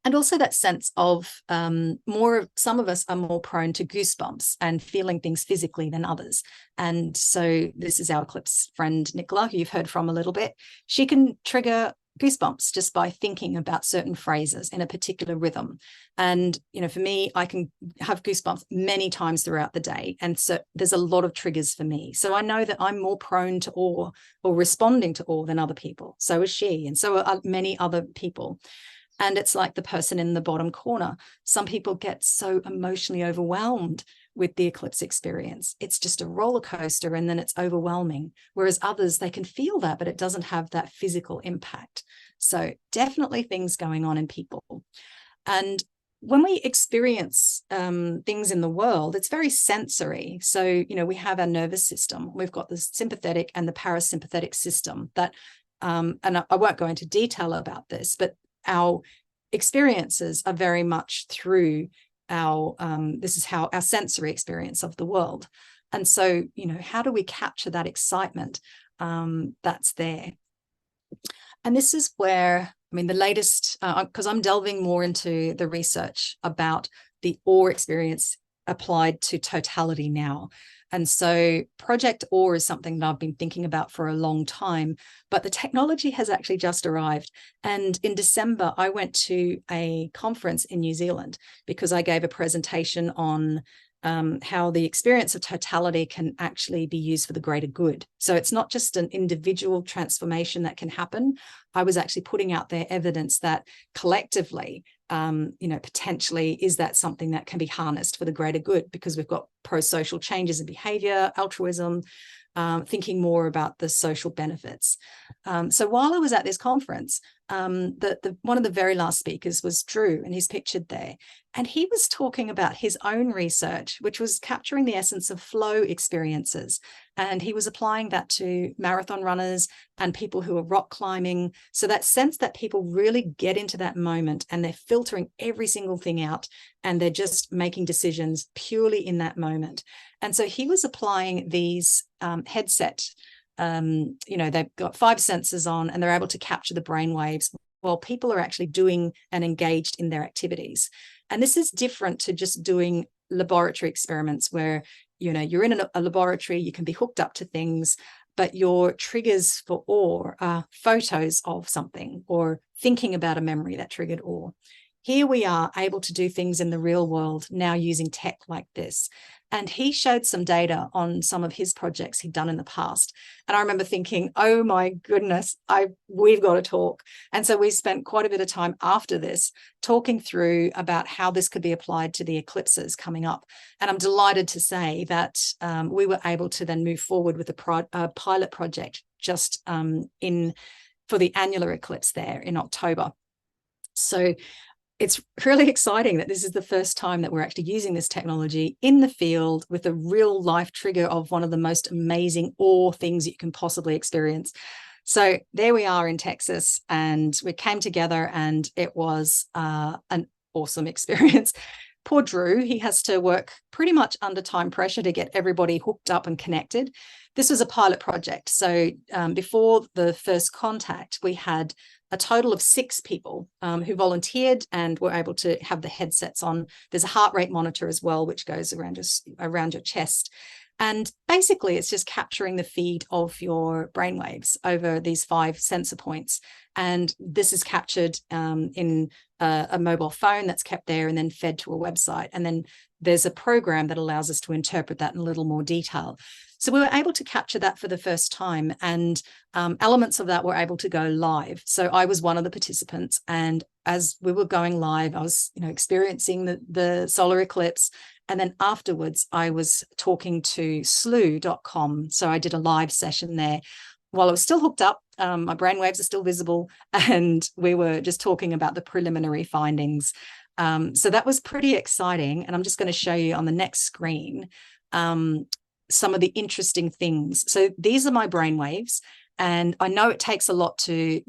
And also that sense of some of us are more prone to goosebumps and feeling things physically than others. And so this is our eclipse friend, Nicola, who you've heard from a little bit. She can trigger goosebumps just by thinking about certain phrases in a particular rhythm. And, for me, I can have goosebumps many times throughout the day. And so there's a lot of triggers for me. So I know that I'm more prone to awe or responding to awe than other people. So is she, and so are many other people. And it's like the person in the bottom corner. Some people get so emotionally overwhelmed with the eclipse experience. It's just a roller coaster and then it's overwhelming. Whereas others, they can feel that, but it doesn't have that physical impact. So definitely things going on in people. And when we experience things in the world, it's very sensory. So, we have our nervous system. We've got the sympathetic and the parasympathetic system that, and I won't go into detail about this, but our experiences are very much through our this is how our sensory experience of the world. And so, how do we capture that excitement that's there? And this is where, the latest, because I'm delving more into the research about the awe experience applied to totality now. And so Project Awe is something that I've been thinking about for a long time, but the technology has actually just arrived. And in December, I went to a conference in New Zealand because I gave a presentation on how the experience of totality can actually be used for the greater good. So it's not just an individual transformation that can happen. I was actually putting out there evidence that collectively, potentially is that something that can be harnessed for the greater good, because we've got pro-social changes in behavior, altruism, thinking more about the social benefits. So while I was at this conference, one of the very last speakers was Drew, and he's pictured there. And he was talking about his own research, which was capturing the essence of flow experiences. And he was applying that to marathon runners and people who are rock climbing. So that sense that people really get into that moment and they're filtering every single thing out and they're just making decisions purely in that moment. And so he was applying these headset. They've got 5 sensors on and they're able to capture the brain waves while people are actually doing and engaged in their activities. And this is different to just doing laboratory experiments where, you're in a laboratory, you can be hooked up to things, but your triggers for awe are photos of something or thinking about a memory that triggered awe. Here we are able to do things in the real world now using tech like this. And he showed some data on some of his projects he'd done in the past. And I remember thinking, oh my goodness, we've got to talk. And so we spent quite a bit of time after this talking through about how this could be applied to the eclipses coming up. And I'm delighted to say that we were able to then move forward with a pilot project just for the annular eclipse there in October. So it's really exciting that this is the first time that we're actually using this technology in the field with a real life trigger of one of the most amazing awe things you can possibly experience. So there we are in Texas, and we came together and it was an awesome experience. Poor Drew, he has to work pretty much under time pressure to get everybody hooked up and connected. This was a pilot project. So before the first contact, we had a total of 6 people who volunteered and were able to have the headsets on. There's a heart rate monitor as well, which goes around your chest. And basically, it's just capturing the feed of your brainwaves over these 5 sensor points. And this is captured in a mobile phone that's kept there and then fed to a website. And then there's a program that allows us to interpret that in a little more detail. So we were able to capture that for the first time, and elements of that were able to go live. So I was one of the participants, and as we were going live, I was experiencing the solar eclipse. And then afterwards, I was talking to slew.com. So I did a live session there while I was still hooked up. My brainwaves are still visible, and we were just talking about the preliminary findings. So that was pretty exciting. And I'm just going to show you on the next screen some of the interesting things. So these are my brainwaves. And I know it takes a lot to,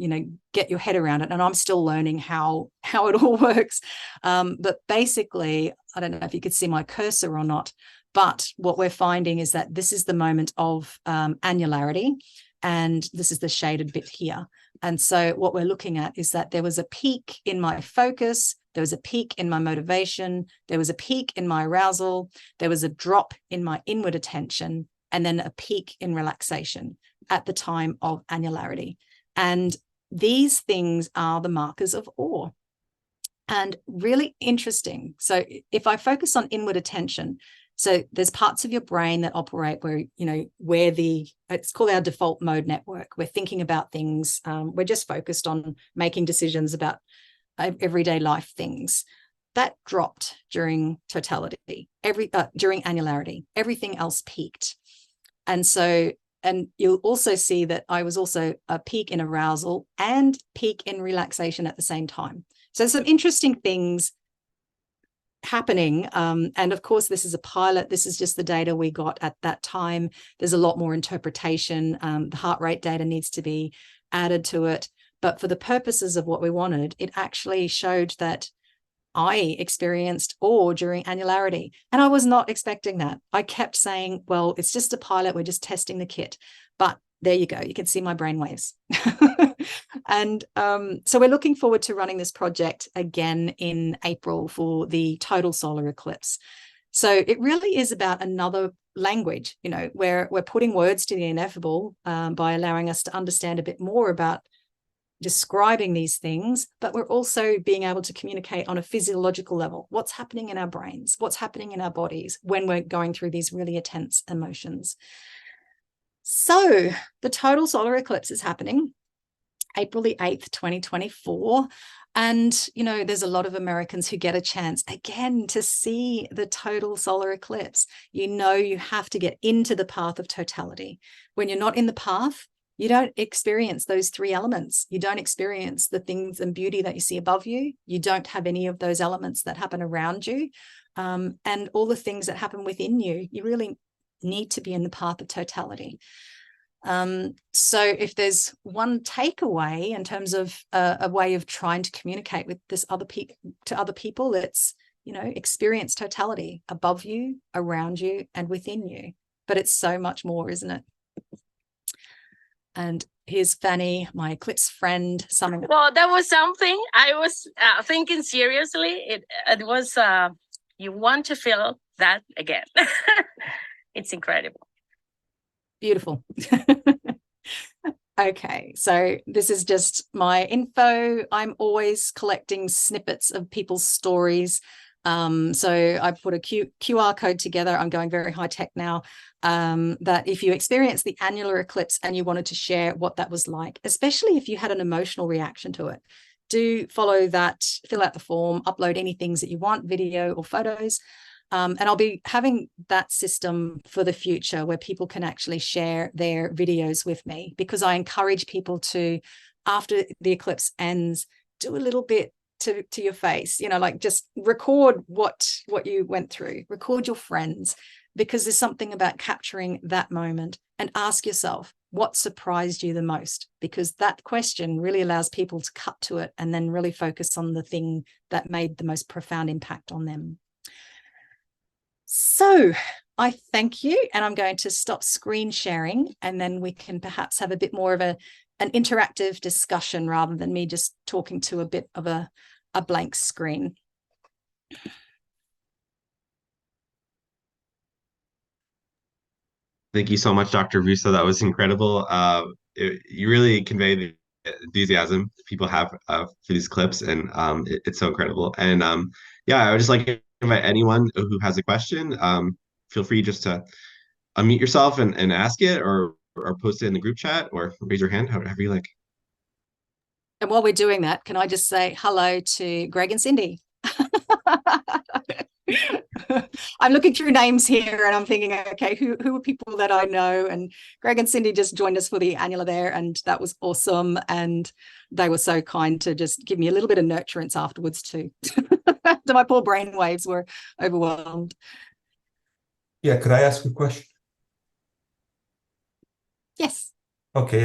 get your head around it. And I'm still learning how it all works. But basically, I don't know if you could see my cursor or not, but what we're finding is that this is the moment of annularity. And this is the shaded bit here. And so what we're looking at is that there was a peak in my focus, there was a peak in my motivation, there was a peak in my arousal, there was a drop in my inward attention, and then a peak in relaxation at the time of annularity. And these things are the markers of awe. And really interesting. So if I focus on inward attention, so there's parts of your brain that operate where, you know, where it's called our default mode network. We're thinking about things. We're just focused on making decisions about everyday life things. That dropped during totality, during annularity. Everything else peaked. And so, and you'll also see that I was also a peak in arousal and peak in relaxation at the same time. So some interesting things happening. And of course, this is a pilot. This is just the data we got at that time. There's a lot more interpretation. The heart rate data needs to be added to it. But for the purposes of what we wanted, it actually showed that I experienced awe during annularity. And I was not expecting that. I kept saying, well, it's just a pilot. We're just testing the kit. But there you go. You can see my brainwaves. And so we're looking forward to running this project again in April for the total solar eclipse. So it really is about another language, you know, where we're putting words to the ineffable by allowing us to understand a bit more about describing these things, but we're also being able to communicate on a physiological level. What's happening in our brains? What's happening in our bodies when we're going through these really intense emotions? So the total solar eclipse is happening April the 8th, 2024. And, you know, there's a lot of Americans who get a chance again to see the total solar eclipse. You know, you have to get into the path of totality. When you're not in the path, you don't experience those three elements. You don't experience the things and beauty that you see above you. You don't have any of those elements that happen around you. And all the things that happen within you, you really need to be in the path of totality. So if there's one takeaway in terms of a way of trying to communicate with this other people, it's, you know, experience totality above you, around you, and within you. But it's so much more, isn't it? And here's Fanny, my eclipse friend. Well, that was something I was thinking seriously. It was, you want to feel that again. It's incredible. Beautiful. Okay, so this is just my info. I'm always collecting snippets of people's stories. So I put a QR code together. I'm going very high tech now. That if you experience the annular eclipse and you wanted to share what that was like, especially if you had an emotional reaction to it, do follow that, fill out the form, upload any things that you want, video or photos. And I'll be having that system for the future where people can actually share their videos with me, because I encourage people to, after the eclipse ends, do a little bit to your face, you know, like just record what you went through, record your friends, because there's something about capturing that moment, and ask yourself, what surprised you the most? Because that question really allows people to cut to it and then really focus on the thing that made the most profound impact on them. So I thank you, and I'm going to stop screen sharing, and then we can perhaps have a bit more of an interactive discussion rather than me just talking to a bit of a blank screen. Thank you so much, Dr. Russo. That was incredible. You really convey the enthusiasm people have for these clips, and it's so incredible. And yeah, I would just like to invite anyone who has a question. Feel free just to unmute yourself and ask it, or post it in the group chat, or raise your hand, however you like. And while we're doing that, can I just say hello to Greg and Cindy? I'm looking through names here and I'm thinking, okay, who are people that I know? And Greg and Cindy just joined us for the annular there, and that was awesome. And they were so kind to just give me a little bit of nurturance afterwards too. My poor brain waves were overwhelmed. Yeah, could I ask a question? Yes. Okay,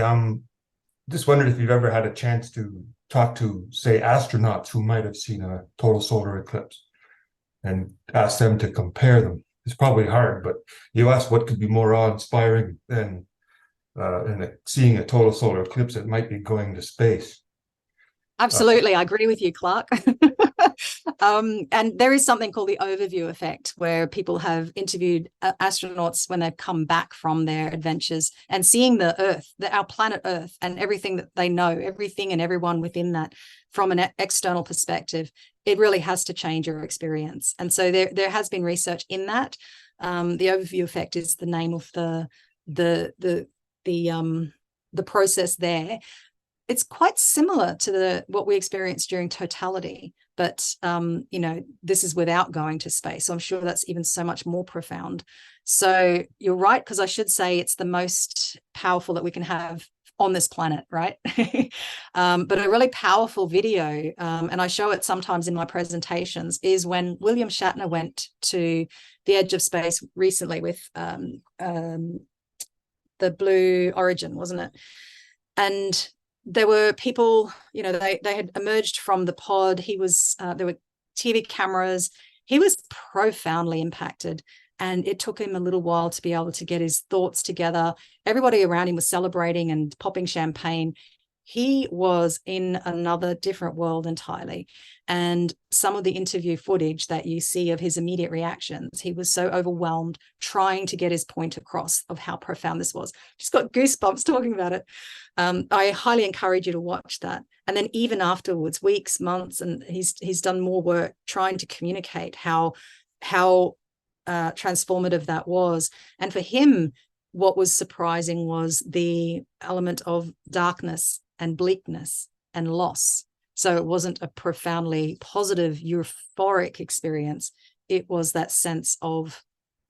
just wondered if you've ever had a chance to talk to, say, astronauts who might have seen a total solar eclipse and ask them to compare them. It's probably hard, but you ask what could be more awe-inspiring than seeing a total solar eclipse, it might be going to space. Absolutely, I agree with you, Clark. And there is something called the overview effect, where people have interviewed astronauts when they've come back from their adventures and seeing the Earth, our planet Earth, and everything that they know, everything and everyone within that from an external perspective. It really has to change your experience. And so there has been research in that. The overview effect is the name of the process there. It's quite similar to what we experienced during totality, but this is without going to space. So I'm sure that's even so much more profound. So you're right, because I should say it's the most powerful that we can have on this planet, right? But a really powerful video, and I show it sometimes in my presentations, is when William Shatner went to the edge of space recently with the Blue Origin, wasn't it? And there were people, they had emerged from the pod. There were TV cameras. He was profoundly impacted, and it took him a little while to be able to get his thoughts together. Everybody around him was celebrating and popping champagne. He was in another different world entirely. And some of the interview footage that you see of his immediate reactions, he was so overwhelmed trying to get his point across of how profound this was. Just got goosebumps talking about it. I highly encourage you to watch that. And then even afterwards, weeks, months, and he's done more work trying to communicate how transformative that was. And for him, what was surprising was the element of darkness and bleakness and loss. So it wasn't a profoundly positive, euphoric experience. It was that sense of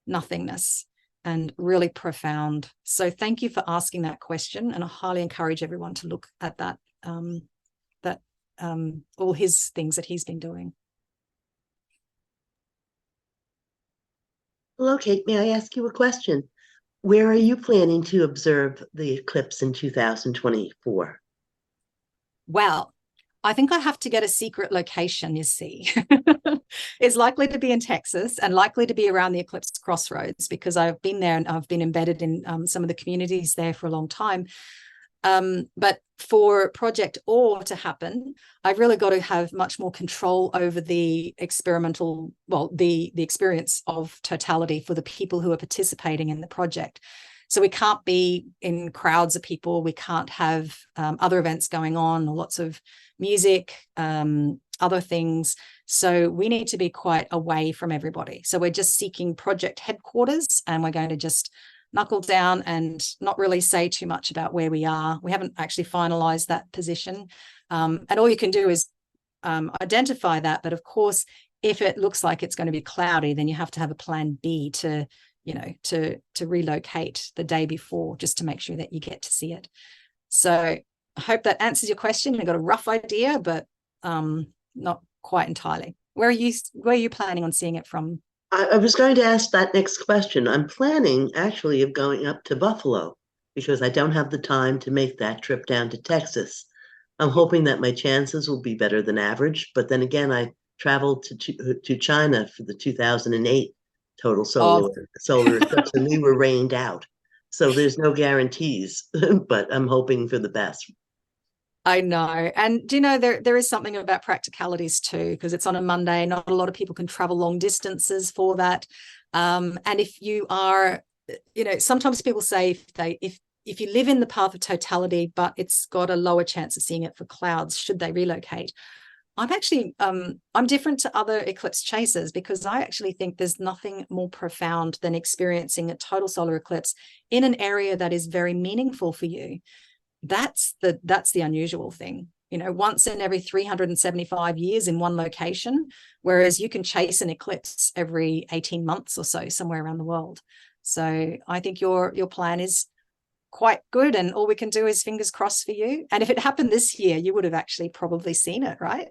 nothingness and really profound. So thank you for asking that question. And I highly encourage everyone to look at that, all his things that he's been doing. Hello, Kate. May I ask you a question? Where are you planning to observe the eclipse in 2024? Well, I think I have to get a secret location, you see. It's likely to be in Texas and likely to be around the eclipse crossroads, because I've been there and I've been embedded in some of the communities there for a long time. But for Project OR to happen, I've really got to have much more control over the experimental, the experience of totality for the people who are participating in the project. So we can't be in crowds of people. We can't have other events going on, lots of music, other things. So we need to be quite away from everybody. So we're just seeking project headquarters, and we're going to just knuckle down and not really say too much about where we are. We haven't actually finalized that position. And all you can do is identify that. But of course, if it looks like it's going to be cloudy, then you have to have a plan B to relocate the day before, just to make sure that you get to see it. So I hope that answers your question. I got a rough idea, but not quite entirely. Where are you planning on seeing it from? I was going to ask that next question. I'm planning actually of going up to Buffalo because I don't have the time to make that trip down to Texas. I'm hoping that my chances will be better than average. But then again, I traveled to China for the 2008 total solar eclipse, and we were rained out. So there's no guarantees, but I'm hoping for the best. I know. And do you know, there is something about practicalities too, because it's on a Monday. Not a lot of people can travel long distances for that. And if you are, sometimes people say if you live in the path of totality, but it's got a lower chance of seeing it for clouds, should they relocate? I'm actually, I'm different to other eclipse chasers, because I actually think there's nothing more profound than experiencing a total solar eclipse in an area that is very meaningful for you. That's the unusual thing, once in every 375 years in one location, whereas you can chase an eclipse every 18 months or so somewhere around the world. So I think your plan is quite good, and all we can do is fingers crossed for you. And if it happened this year, you would have actually probably seen it, right?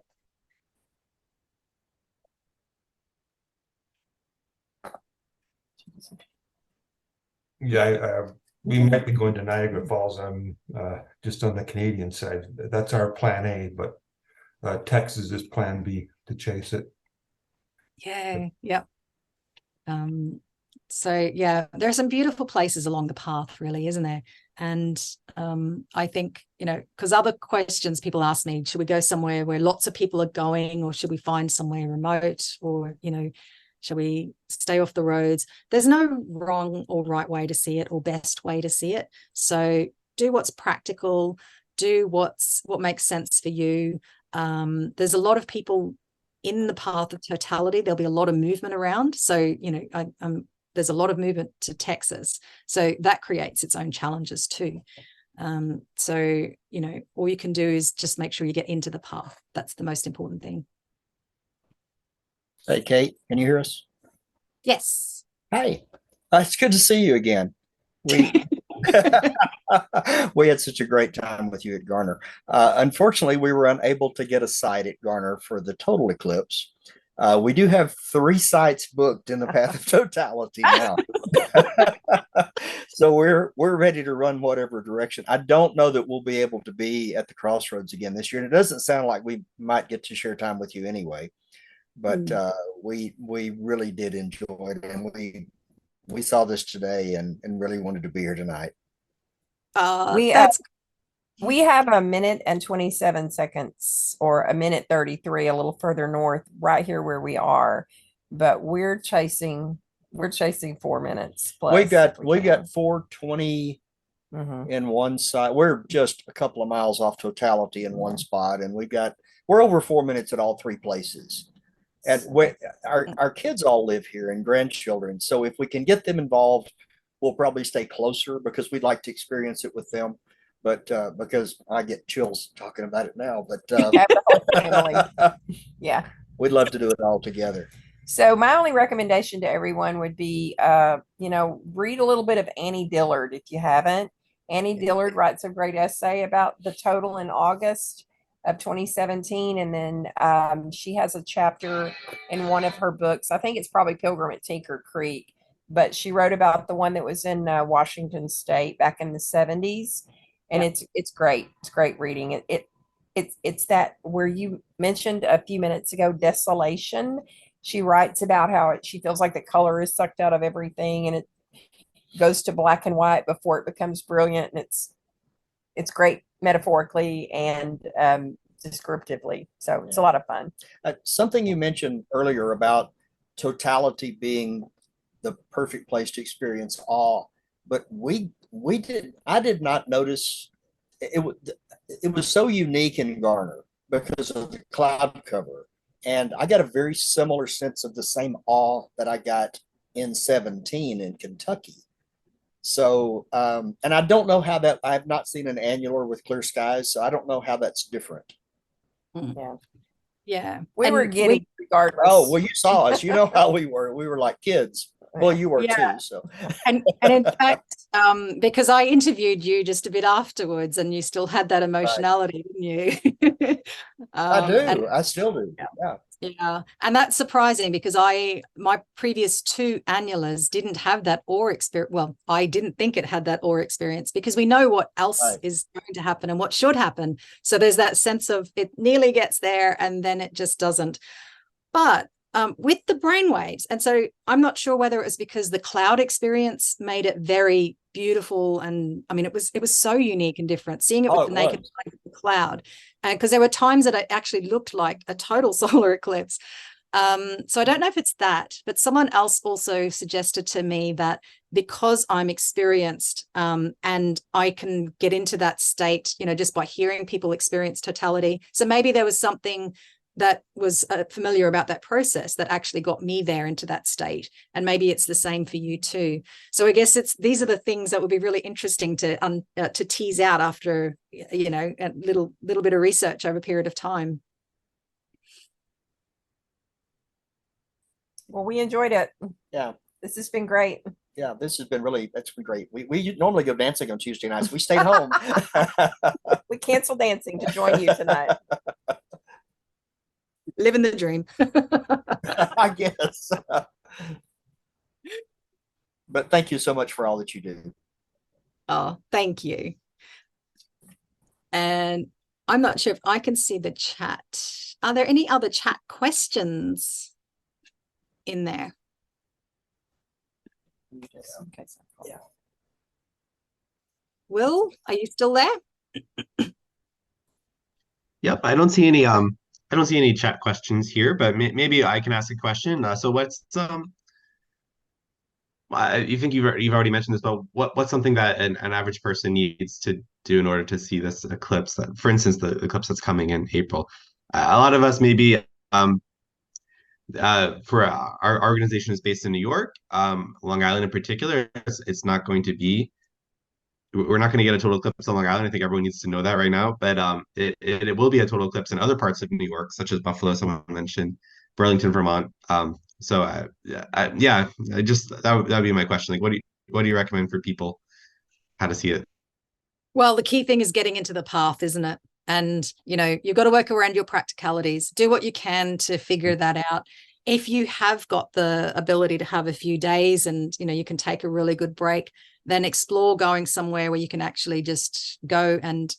Yeah, we might be going to Niagara Falls. I'm just on the Canadian side. That's our plan A, but Texas is plan B to chase it. Yeah, yep. So yeah, there are some beautiful places along the path, really, isn't there? And I think, because other questions people ask me, should we go somewhere where lots of people are going, or should we find somewhere remote, or, shall we stay off the roads? There's no wrong or right way to see it or best way to see it. So do what's practical, do what makes sense for you. There's a lot of people in the path of totality. There'll be a lot of movement around. So, there's a lot of movement to Texas. So that creates its own challenges too. So, all you can do is just make sure you get into the path. That's the most important thing. Hey, Kate, can you hear us? Yes. Hi, it's good to see you again. We we had such a great time with you at Garner. Unfortunately, we were unable to get a site at Garner for the total eclipse. We do have 3 sites booked in the path of totality now. So we're ready to run whatever direction. I don't know that we'll be able to be at the crossroads again this year. And it doesn't sound like we might get to share time with you anyway. But we really did enjoy it, and we saw this today and really wanted to be here tonight. We have a minute and 27 seconds, or a minute 33, a little further north, right here where we are. But we're chasing 4 minutes plus. We got 420 in one side. We're just a couple of miles off totality in one spot, and we're over 4 minutes at all 3 places. And our kids all live here and grandchildren. So if we can get them involved, we'll probably stay closer because we'd like to experience it with them. But because I get chills talking about it now, yeah, we'd love to do it all together. So my only recommendation to everyone would be, read a little bit of Annie Dillard if you haven't. Annie Dillard writes a great essay about the total in August of 2017. And then she has a chapter in one of her books. I think it's probably Pilgrim at Tinker Creek, but she wrote about the one that was in Washington State back in the 70s. And it's great. It's great reading. It's that where you mentioned a few minutes ago, desolation. She writes about how she feels like the color is sucked out of everything, and it goes to black and white before it becomes brilliant. And it's great metaphorically and descriptively. So it's a lot of fun. Something you mentioned earlier about totality being the perfect place to experience awe, but I did not notice it was so unique in Garner because of the cloud cover. And I got a very similar sense of the same awe that I got in 17 in Kentucky. So, and I don't know how I have not seen an annular with clear skies, so I don't know how that's different. Yeah. We were getting regardless. Oh, well, you saw us. You know how we were. We were like kids. Well, you were too. So, and in fact, because I interviewed you just a bit afterwards, and you still had that emotionality, didn't you? I do. I still do. Yeah, and that's surprising because my previous 2 annulars didn't have that awe experience. Well, I didn't think it had that awe experience because we know what else is going to happen and what should happen. So there's that sense of it nearly gets there and then it just doesn't. But with the brainwaves, and so I'm not sure whether it was because the cloud experience made it very beautiful, and I mean it was so unique and different seeing it with the naked eye of the cloud, and because there were times that it actually looked like a total solar eclipse. So I don't know if it's that, but someone else also suggested to me that because I'm experienced and I can get into that state, just by hearing people experience totality. So maybe there was something that was familiar about that process that actually got me there into that state. And maybe it's the same for you too. So I guess these are the things that would be really interesting to tease out after, a little bit of research over a period of time. Well, we enjoyed it. Yeah. This has been great. Yeah, that's been great. We normally go dancing on Tuesday nights. We stayed home. We canceled dancing to join you tonight. Living the dream. I guess. But thank you so much for all that you do. Oh, thank you. And I'm not sure if I can see the chat. Are there any other chat questions in there? Yeah. Will, are you still there? Yep, I don't see any chat questions here, but maybe I can ask a question. So what's you think you've already mentioned this, but what's something that an average person needs to do in order to see this eclipse? That, for instance, the eclipse that's coming in April. A lot of us maybe for our organization is based in New York, Long Island in particular. It's not going to be. We're not going to get a total eclipse on Long Island. I think everyone needs to know that right now. But it will be a total eclipse in other parts of New York, such as Buffalo, someone mentioned, Burlington, Vermont. So yeah, I just that would be my question. Like, what do you recommend for people how to see it? Well, the key thing is getting into the path, isn't it? And, you've got to work around your practicalities. Do what you can to figure that out. If you have got the ability to have a few days and, you can take a really good break, then explore going somewhere where you can actually just go and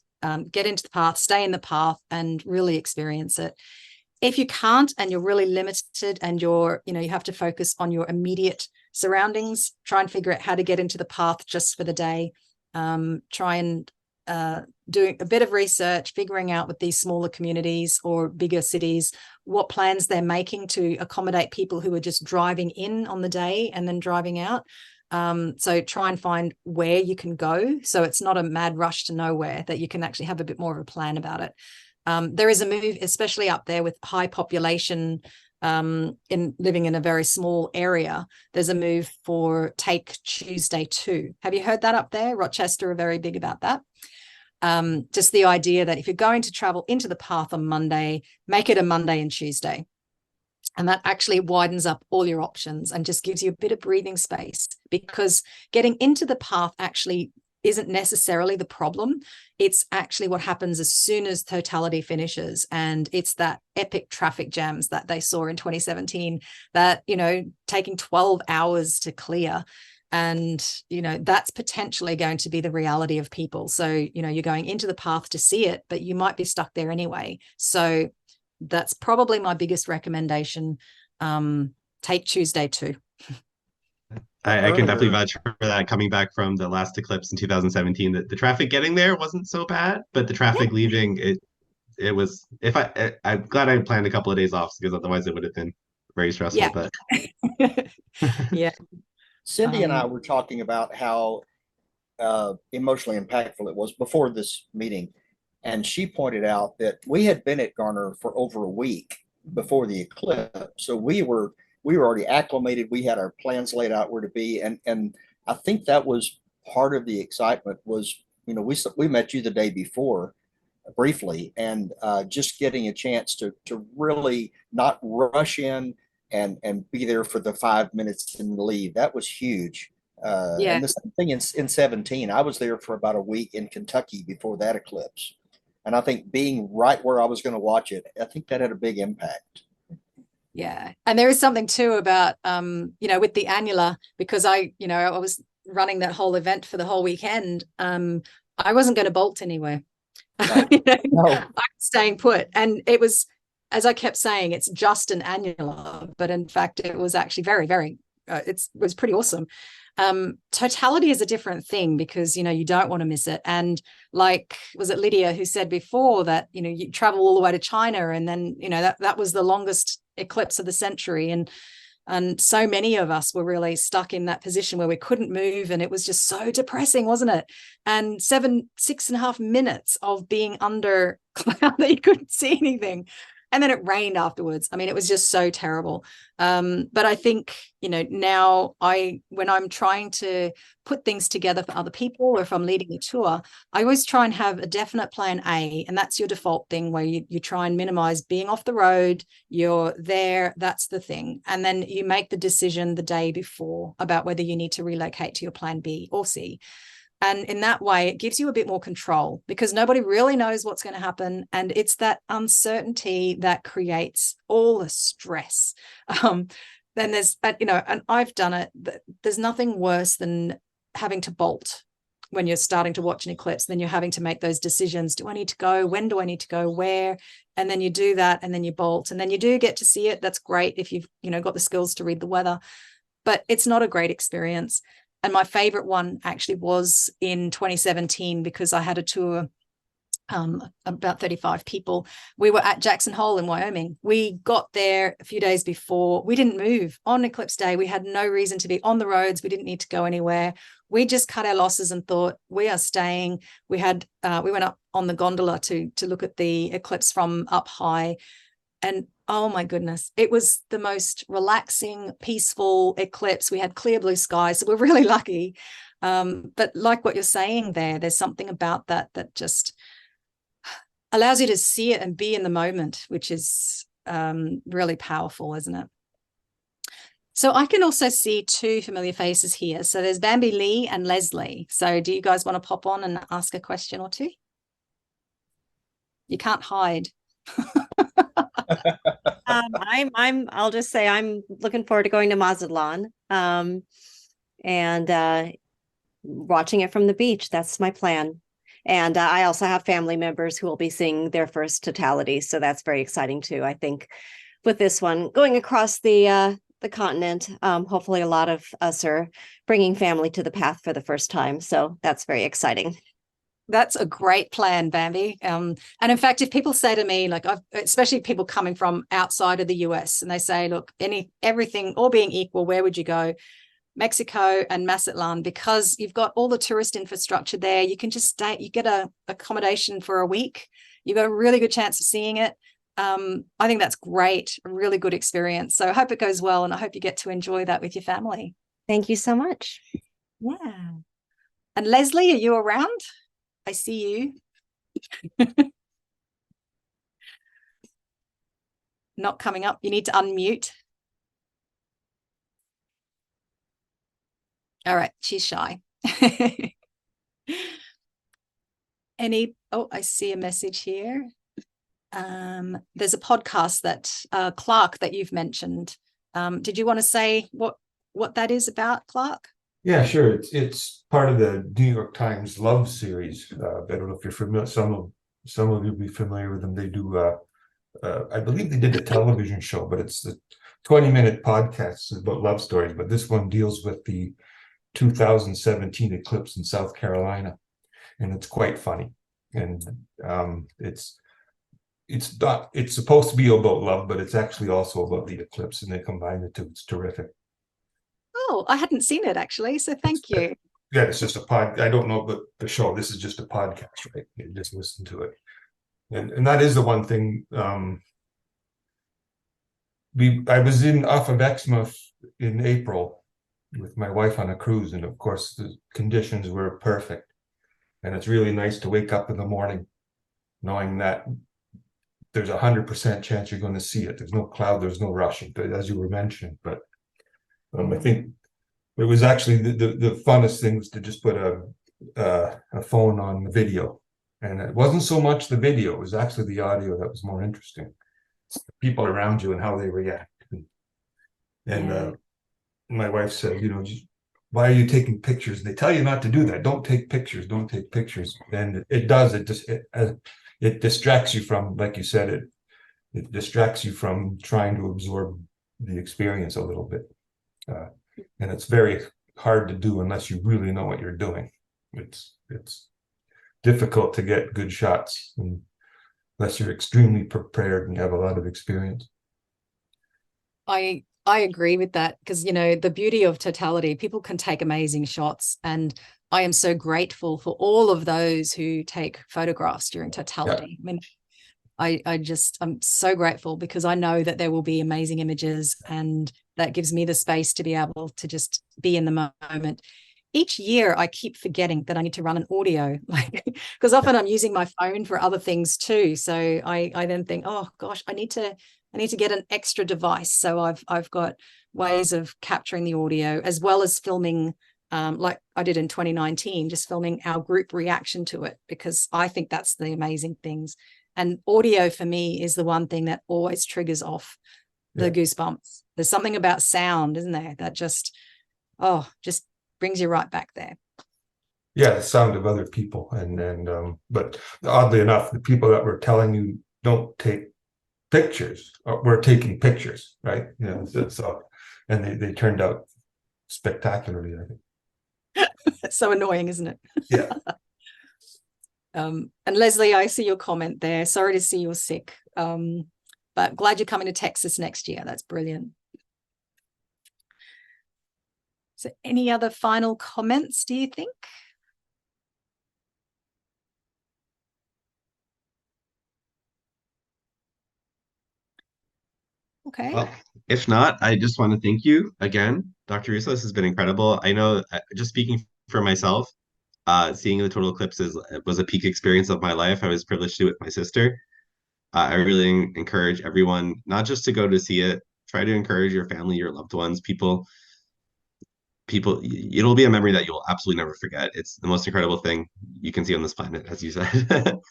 get into the path, stay in the path and really experience it. If you can't and you're really limited and you have to focus on your immediate surroundings, try and figure out how to get into the path just for the day. Try and do a bit of research, figuring out with these smaller communities or bigger cities what plans they're making to accommodate people who are just driving in on the day and then driving out. So try and find where you can go, so it's not a mad rush to nowhere, that you can actually have a bit more of a plan about it. There is a move, especially up there with high population, in living in a very small area. There's a move for Take Tuesday 2. Have you heard that up there? Rochester are very big about that. Just the idea that if you're going to travel into the path on Monday, make it a Monday and Tuesday. And that actually widens up all your options and just gives you a bit of breathing space, because getting into the path actually isn't necessarily the problem. It's actually what happens as soon as totality finishes. And it's that epic traffic jams that they saw in 2017 that, taking 12 hours to clear. And, that's potentially going to be the reality of people. So, you're going into the path to see it, but you might be stuck there anyway. So that's probably my biggest recommendation. Take Tuesday 2. I can definitely vouch for that. Coming back from the last eclipse in 2017, the traffic getting there wasn't so bad, but the traffic leaving, it was. I'm glad I planned a couple of days off, because otherwise it would have been very stressful. Yeah. But yeah. Cindy and I were talking about how emotionally impactful it was before this meeting. And she pointed out that we had been at Garner for over a week before the eclipse. So we were already acclimated. We had our plans laid out where to be. And I think that was part of the excitement was, we met you the day before briefly, and just getting a chance to really not rush in and be there for the 5 minutes and leave. That was huge. And the same thing in 17, I was there for about a week in Kentucky before that eclipse. And I think being right where I was going to watch it, I think that had a big impact. Yeah. And there is something too about, with the annular, because I was running that whole event for the whole weekend. I wasn't going to bolt anywhere. Right. No. I'm staying put. And it was, as I kept saying, it's just an annular, but in fact, it was actually very, very, it was pretty awesome. Totality is a different thing, because you don't want to miss it. And like, was it Lydia who said before that you travel all the way to China, and then that was the longest eclipse of the century, and so many of us were really stuck in that position where we couldn't move, and it was just so depressing, wasn't it? And 6.5 minutes of being under cloud that you couldn't see anything. And then it rained afterwards. I mean, it was just so terrible. But I think, now when I'm trying to put things together for other people, or if I'm leading a tour, I always try and have a definite plan A. And that's your default thing, where you try and minimize being off the road. You're there. That's the thing. And then you make the decision the day before about whether you need to relocate to your plan B or C. And in that way, it gives you a bit more control, because nobody really knows what's going to happen. And it's that uncertainty that creates all the stress. Then there's, and I've done it. There's nothing worse than having to bolt when you're starting to watch an eclipse. Then you're having to make those decisions. Do I need to go? When do I need to go? Where? And then you do that, and then you bolt, and then you do get to see it. That's great if you've, got the skills to read the weather, but it's not a great experience. And my favorite one actually was in 2017 because I had a tour, about 35 people. We were at Jackson Hole in Wyoming. We got there a few days before. We didn't move on eclipse day. We had no reason to be on the roads. We didn't need to go anywhere. We just cut our losses and thought, we are staying. We went up on the gondola to look at the eclipse from up high. And oh my goodness, it was the most relaxing, peaceful eclipse. We had clear blue skies, so we're really lucky. But like what you're saying there's something about that just allows you to see it and be in the moment, which is really powerful, isn't it? So I can also see two familiar faces here. So there's Bambi Lee and Leslie. So do you guys want to pop on and ask a question or two? You can't hide. I'll just say I'm looking forward to going to Mazatlan and watching it from the beach. That's my plan. And I also have family members who will be seeing their first totality. So that's very exciting too. I think with this one going across the continent, hopefully a lot of us are bringing family to the path for the first time. So that's very exciting. That's a great plan, Bambi. And in fact, if people say to me, like, especially people coming from outside of the US, and they say, look, everything all being equal, where would you go? Mexico and Mazatlan, because you've got all the tourist infrastructure there. You can just stay, you get a accommodation for a week. You've got a really good chance of seeing it. I think that's great, a really good experience. So I hope it goes well, and I hope you get to enjoy that with your family. Thank you so much. Yeah. And Leslie, are you around? I see you. Not coming up. You need to unmute. All right, she's shy. I see a message here. There's a podcast that Clark that you've mentioned. Did you want to say what that is about, Clark? Yeah, sure. It's part of the New York Times Love series. I don't know if you're familiar. Some of you will be familiar with them. They do. I believe they did a television show, but it's the 20-minute podcast about love stories. But this one deals with the 2017 eclipse in South Carolina, and it's quite funny. And it's supposed to be about love, but it's actually also about the eclipse, and they combine the two. It's terrific. Oh, I hadn't seen it actually, so thank you. Yeah, it's just a pod. I don't know about the show. This is just a podcast, right? You just listen to it, and that is the one thing. I was off of Exmouth in April with my wife on a cruise, and of course the conditions were perfect. And it's really nice to wake up in the morning knowing that there's 100% chance you're going to see it. There's no cloud, there's no rushing, as you were mentioning. But I think it was actually the funnest thing was to just put a phone on the video. And it wasn't so much the video, it was actually the audio that was more interesting. It's the people around you and how they react. And my wife said, why are you taking pictures? They tell you not to do that. Don't take pictures. Don't take pictures. And it does. It distracts you from, like you said, it distracts you from trying to absorb the experience a little bit. And it's very hard to do unless you really know what you're doing. It's difficult to get good shots unless you're extremely prepared and have a lot of experience. I agree with that because, the beauty of totality, people can take amazing shots. And I am so grateful for all of those who take photographs during totality. Yeah. I mean, I'm so grateful because I know that there will be amazing images, and that gives me the space to be able to just be in the moment. Each year I keep forgetting that I need to run an audio, because often I'm using my phone for other things too. So I then think, oh gosh, I need to get an extra device. So I've got ways of capturing the audio as well as filming, like I did in 2019, just filming our group reaction to it, because I think that's the amazing things. And audio for me is the one thing that always triggers off the goosebumps. There's something about sound, isn't there, that just brings you right back there. Yeah, the sound of other people. But oddly enough, the people that were telling you don't take pictures were taking pictures, right? So and they turned out spectacularly, I think. It's so annoying, isn't it? Yeah. And Leslie, I see your comment there. Sorry to see you're sick. But glad you're coming to Texas next year. That's brilliant. So any other final comments, do you think? Okay. Well, if not, I just want to thank you again, Dr. Russo. This has been incredible. I know, just speaking for myself, seeing the total eclipses was a peak experience of my life. I was privileged to do it with my sister. I really encourage everyone not just to go to see it. Try to encourage your family, your loved ones, people. It'll be a memory that you'll absolutely never forget. It's the most incredible thing you can see on this planet, as you said.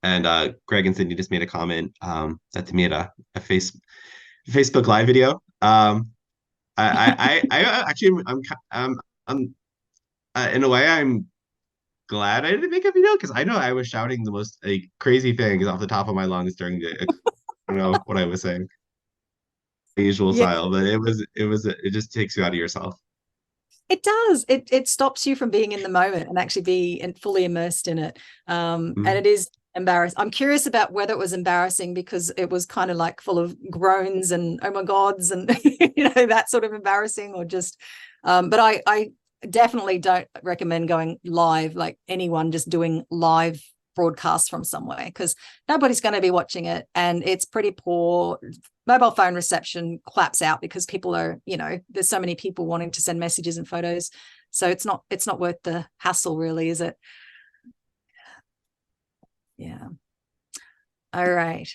And Greg and Sydney just made a comment that they made a Facebook Live video. I actually I'm in a way I'm glad I didn't make a video because I know I was shouting the most like crazy things off the top of my lungs during the I don't know what I was saying, the usual Yeah. style, but it just takes you out of yourself. It does. It stops you from being in the moment and actually be fully immersed in it. And it is embarrassing. I'm curious about whether it was embarrassing because it was kind of like full of groans and oh my gods and that sort of embarrassing, or just but I definitely don't recommend going live, like anyone just doing live broadcasts from somewhere, because nobody's going to be watching it and it's pretty poor. Mobile phone reception claps out because people are, there's so many people wanting to send messages and photos. So it's not worth the hassle, really, is it? Yeah. All right.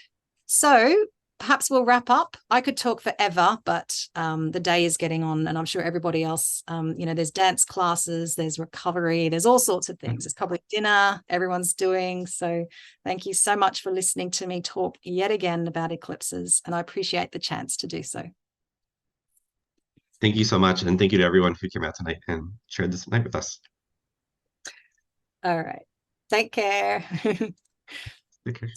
So perhaps we'll wrap up. I could talk forever, but the day is getting on, and I'm sure everybody else, there's dance classes, there's recovery, there's all sorts of things. There's public dinner everyone's doing. So thank you so much for listening to me talk yet again about eclipses, and I appreciate the chance to do so. Thank you so much, and thank you to everyone who came out tonight and shared this night with us. All right. Take care. Take care.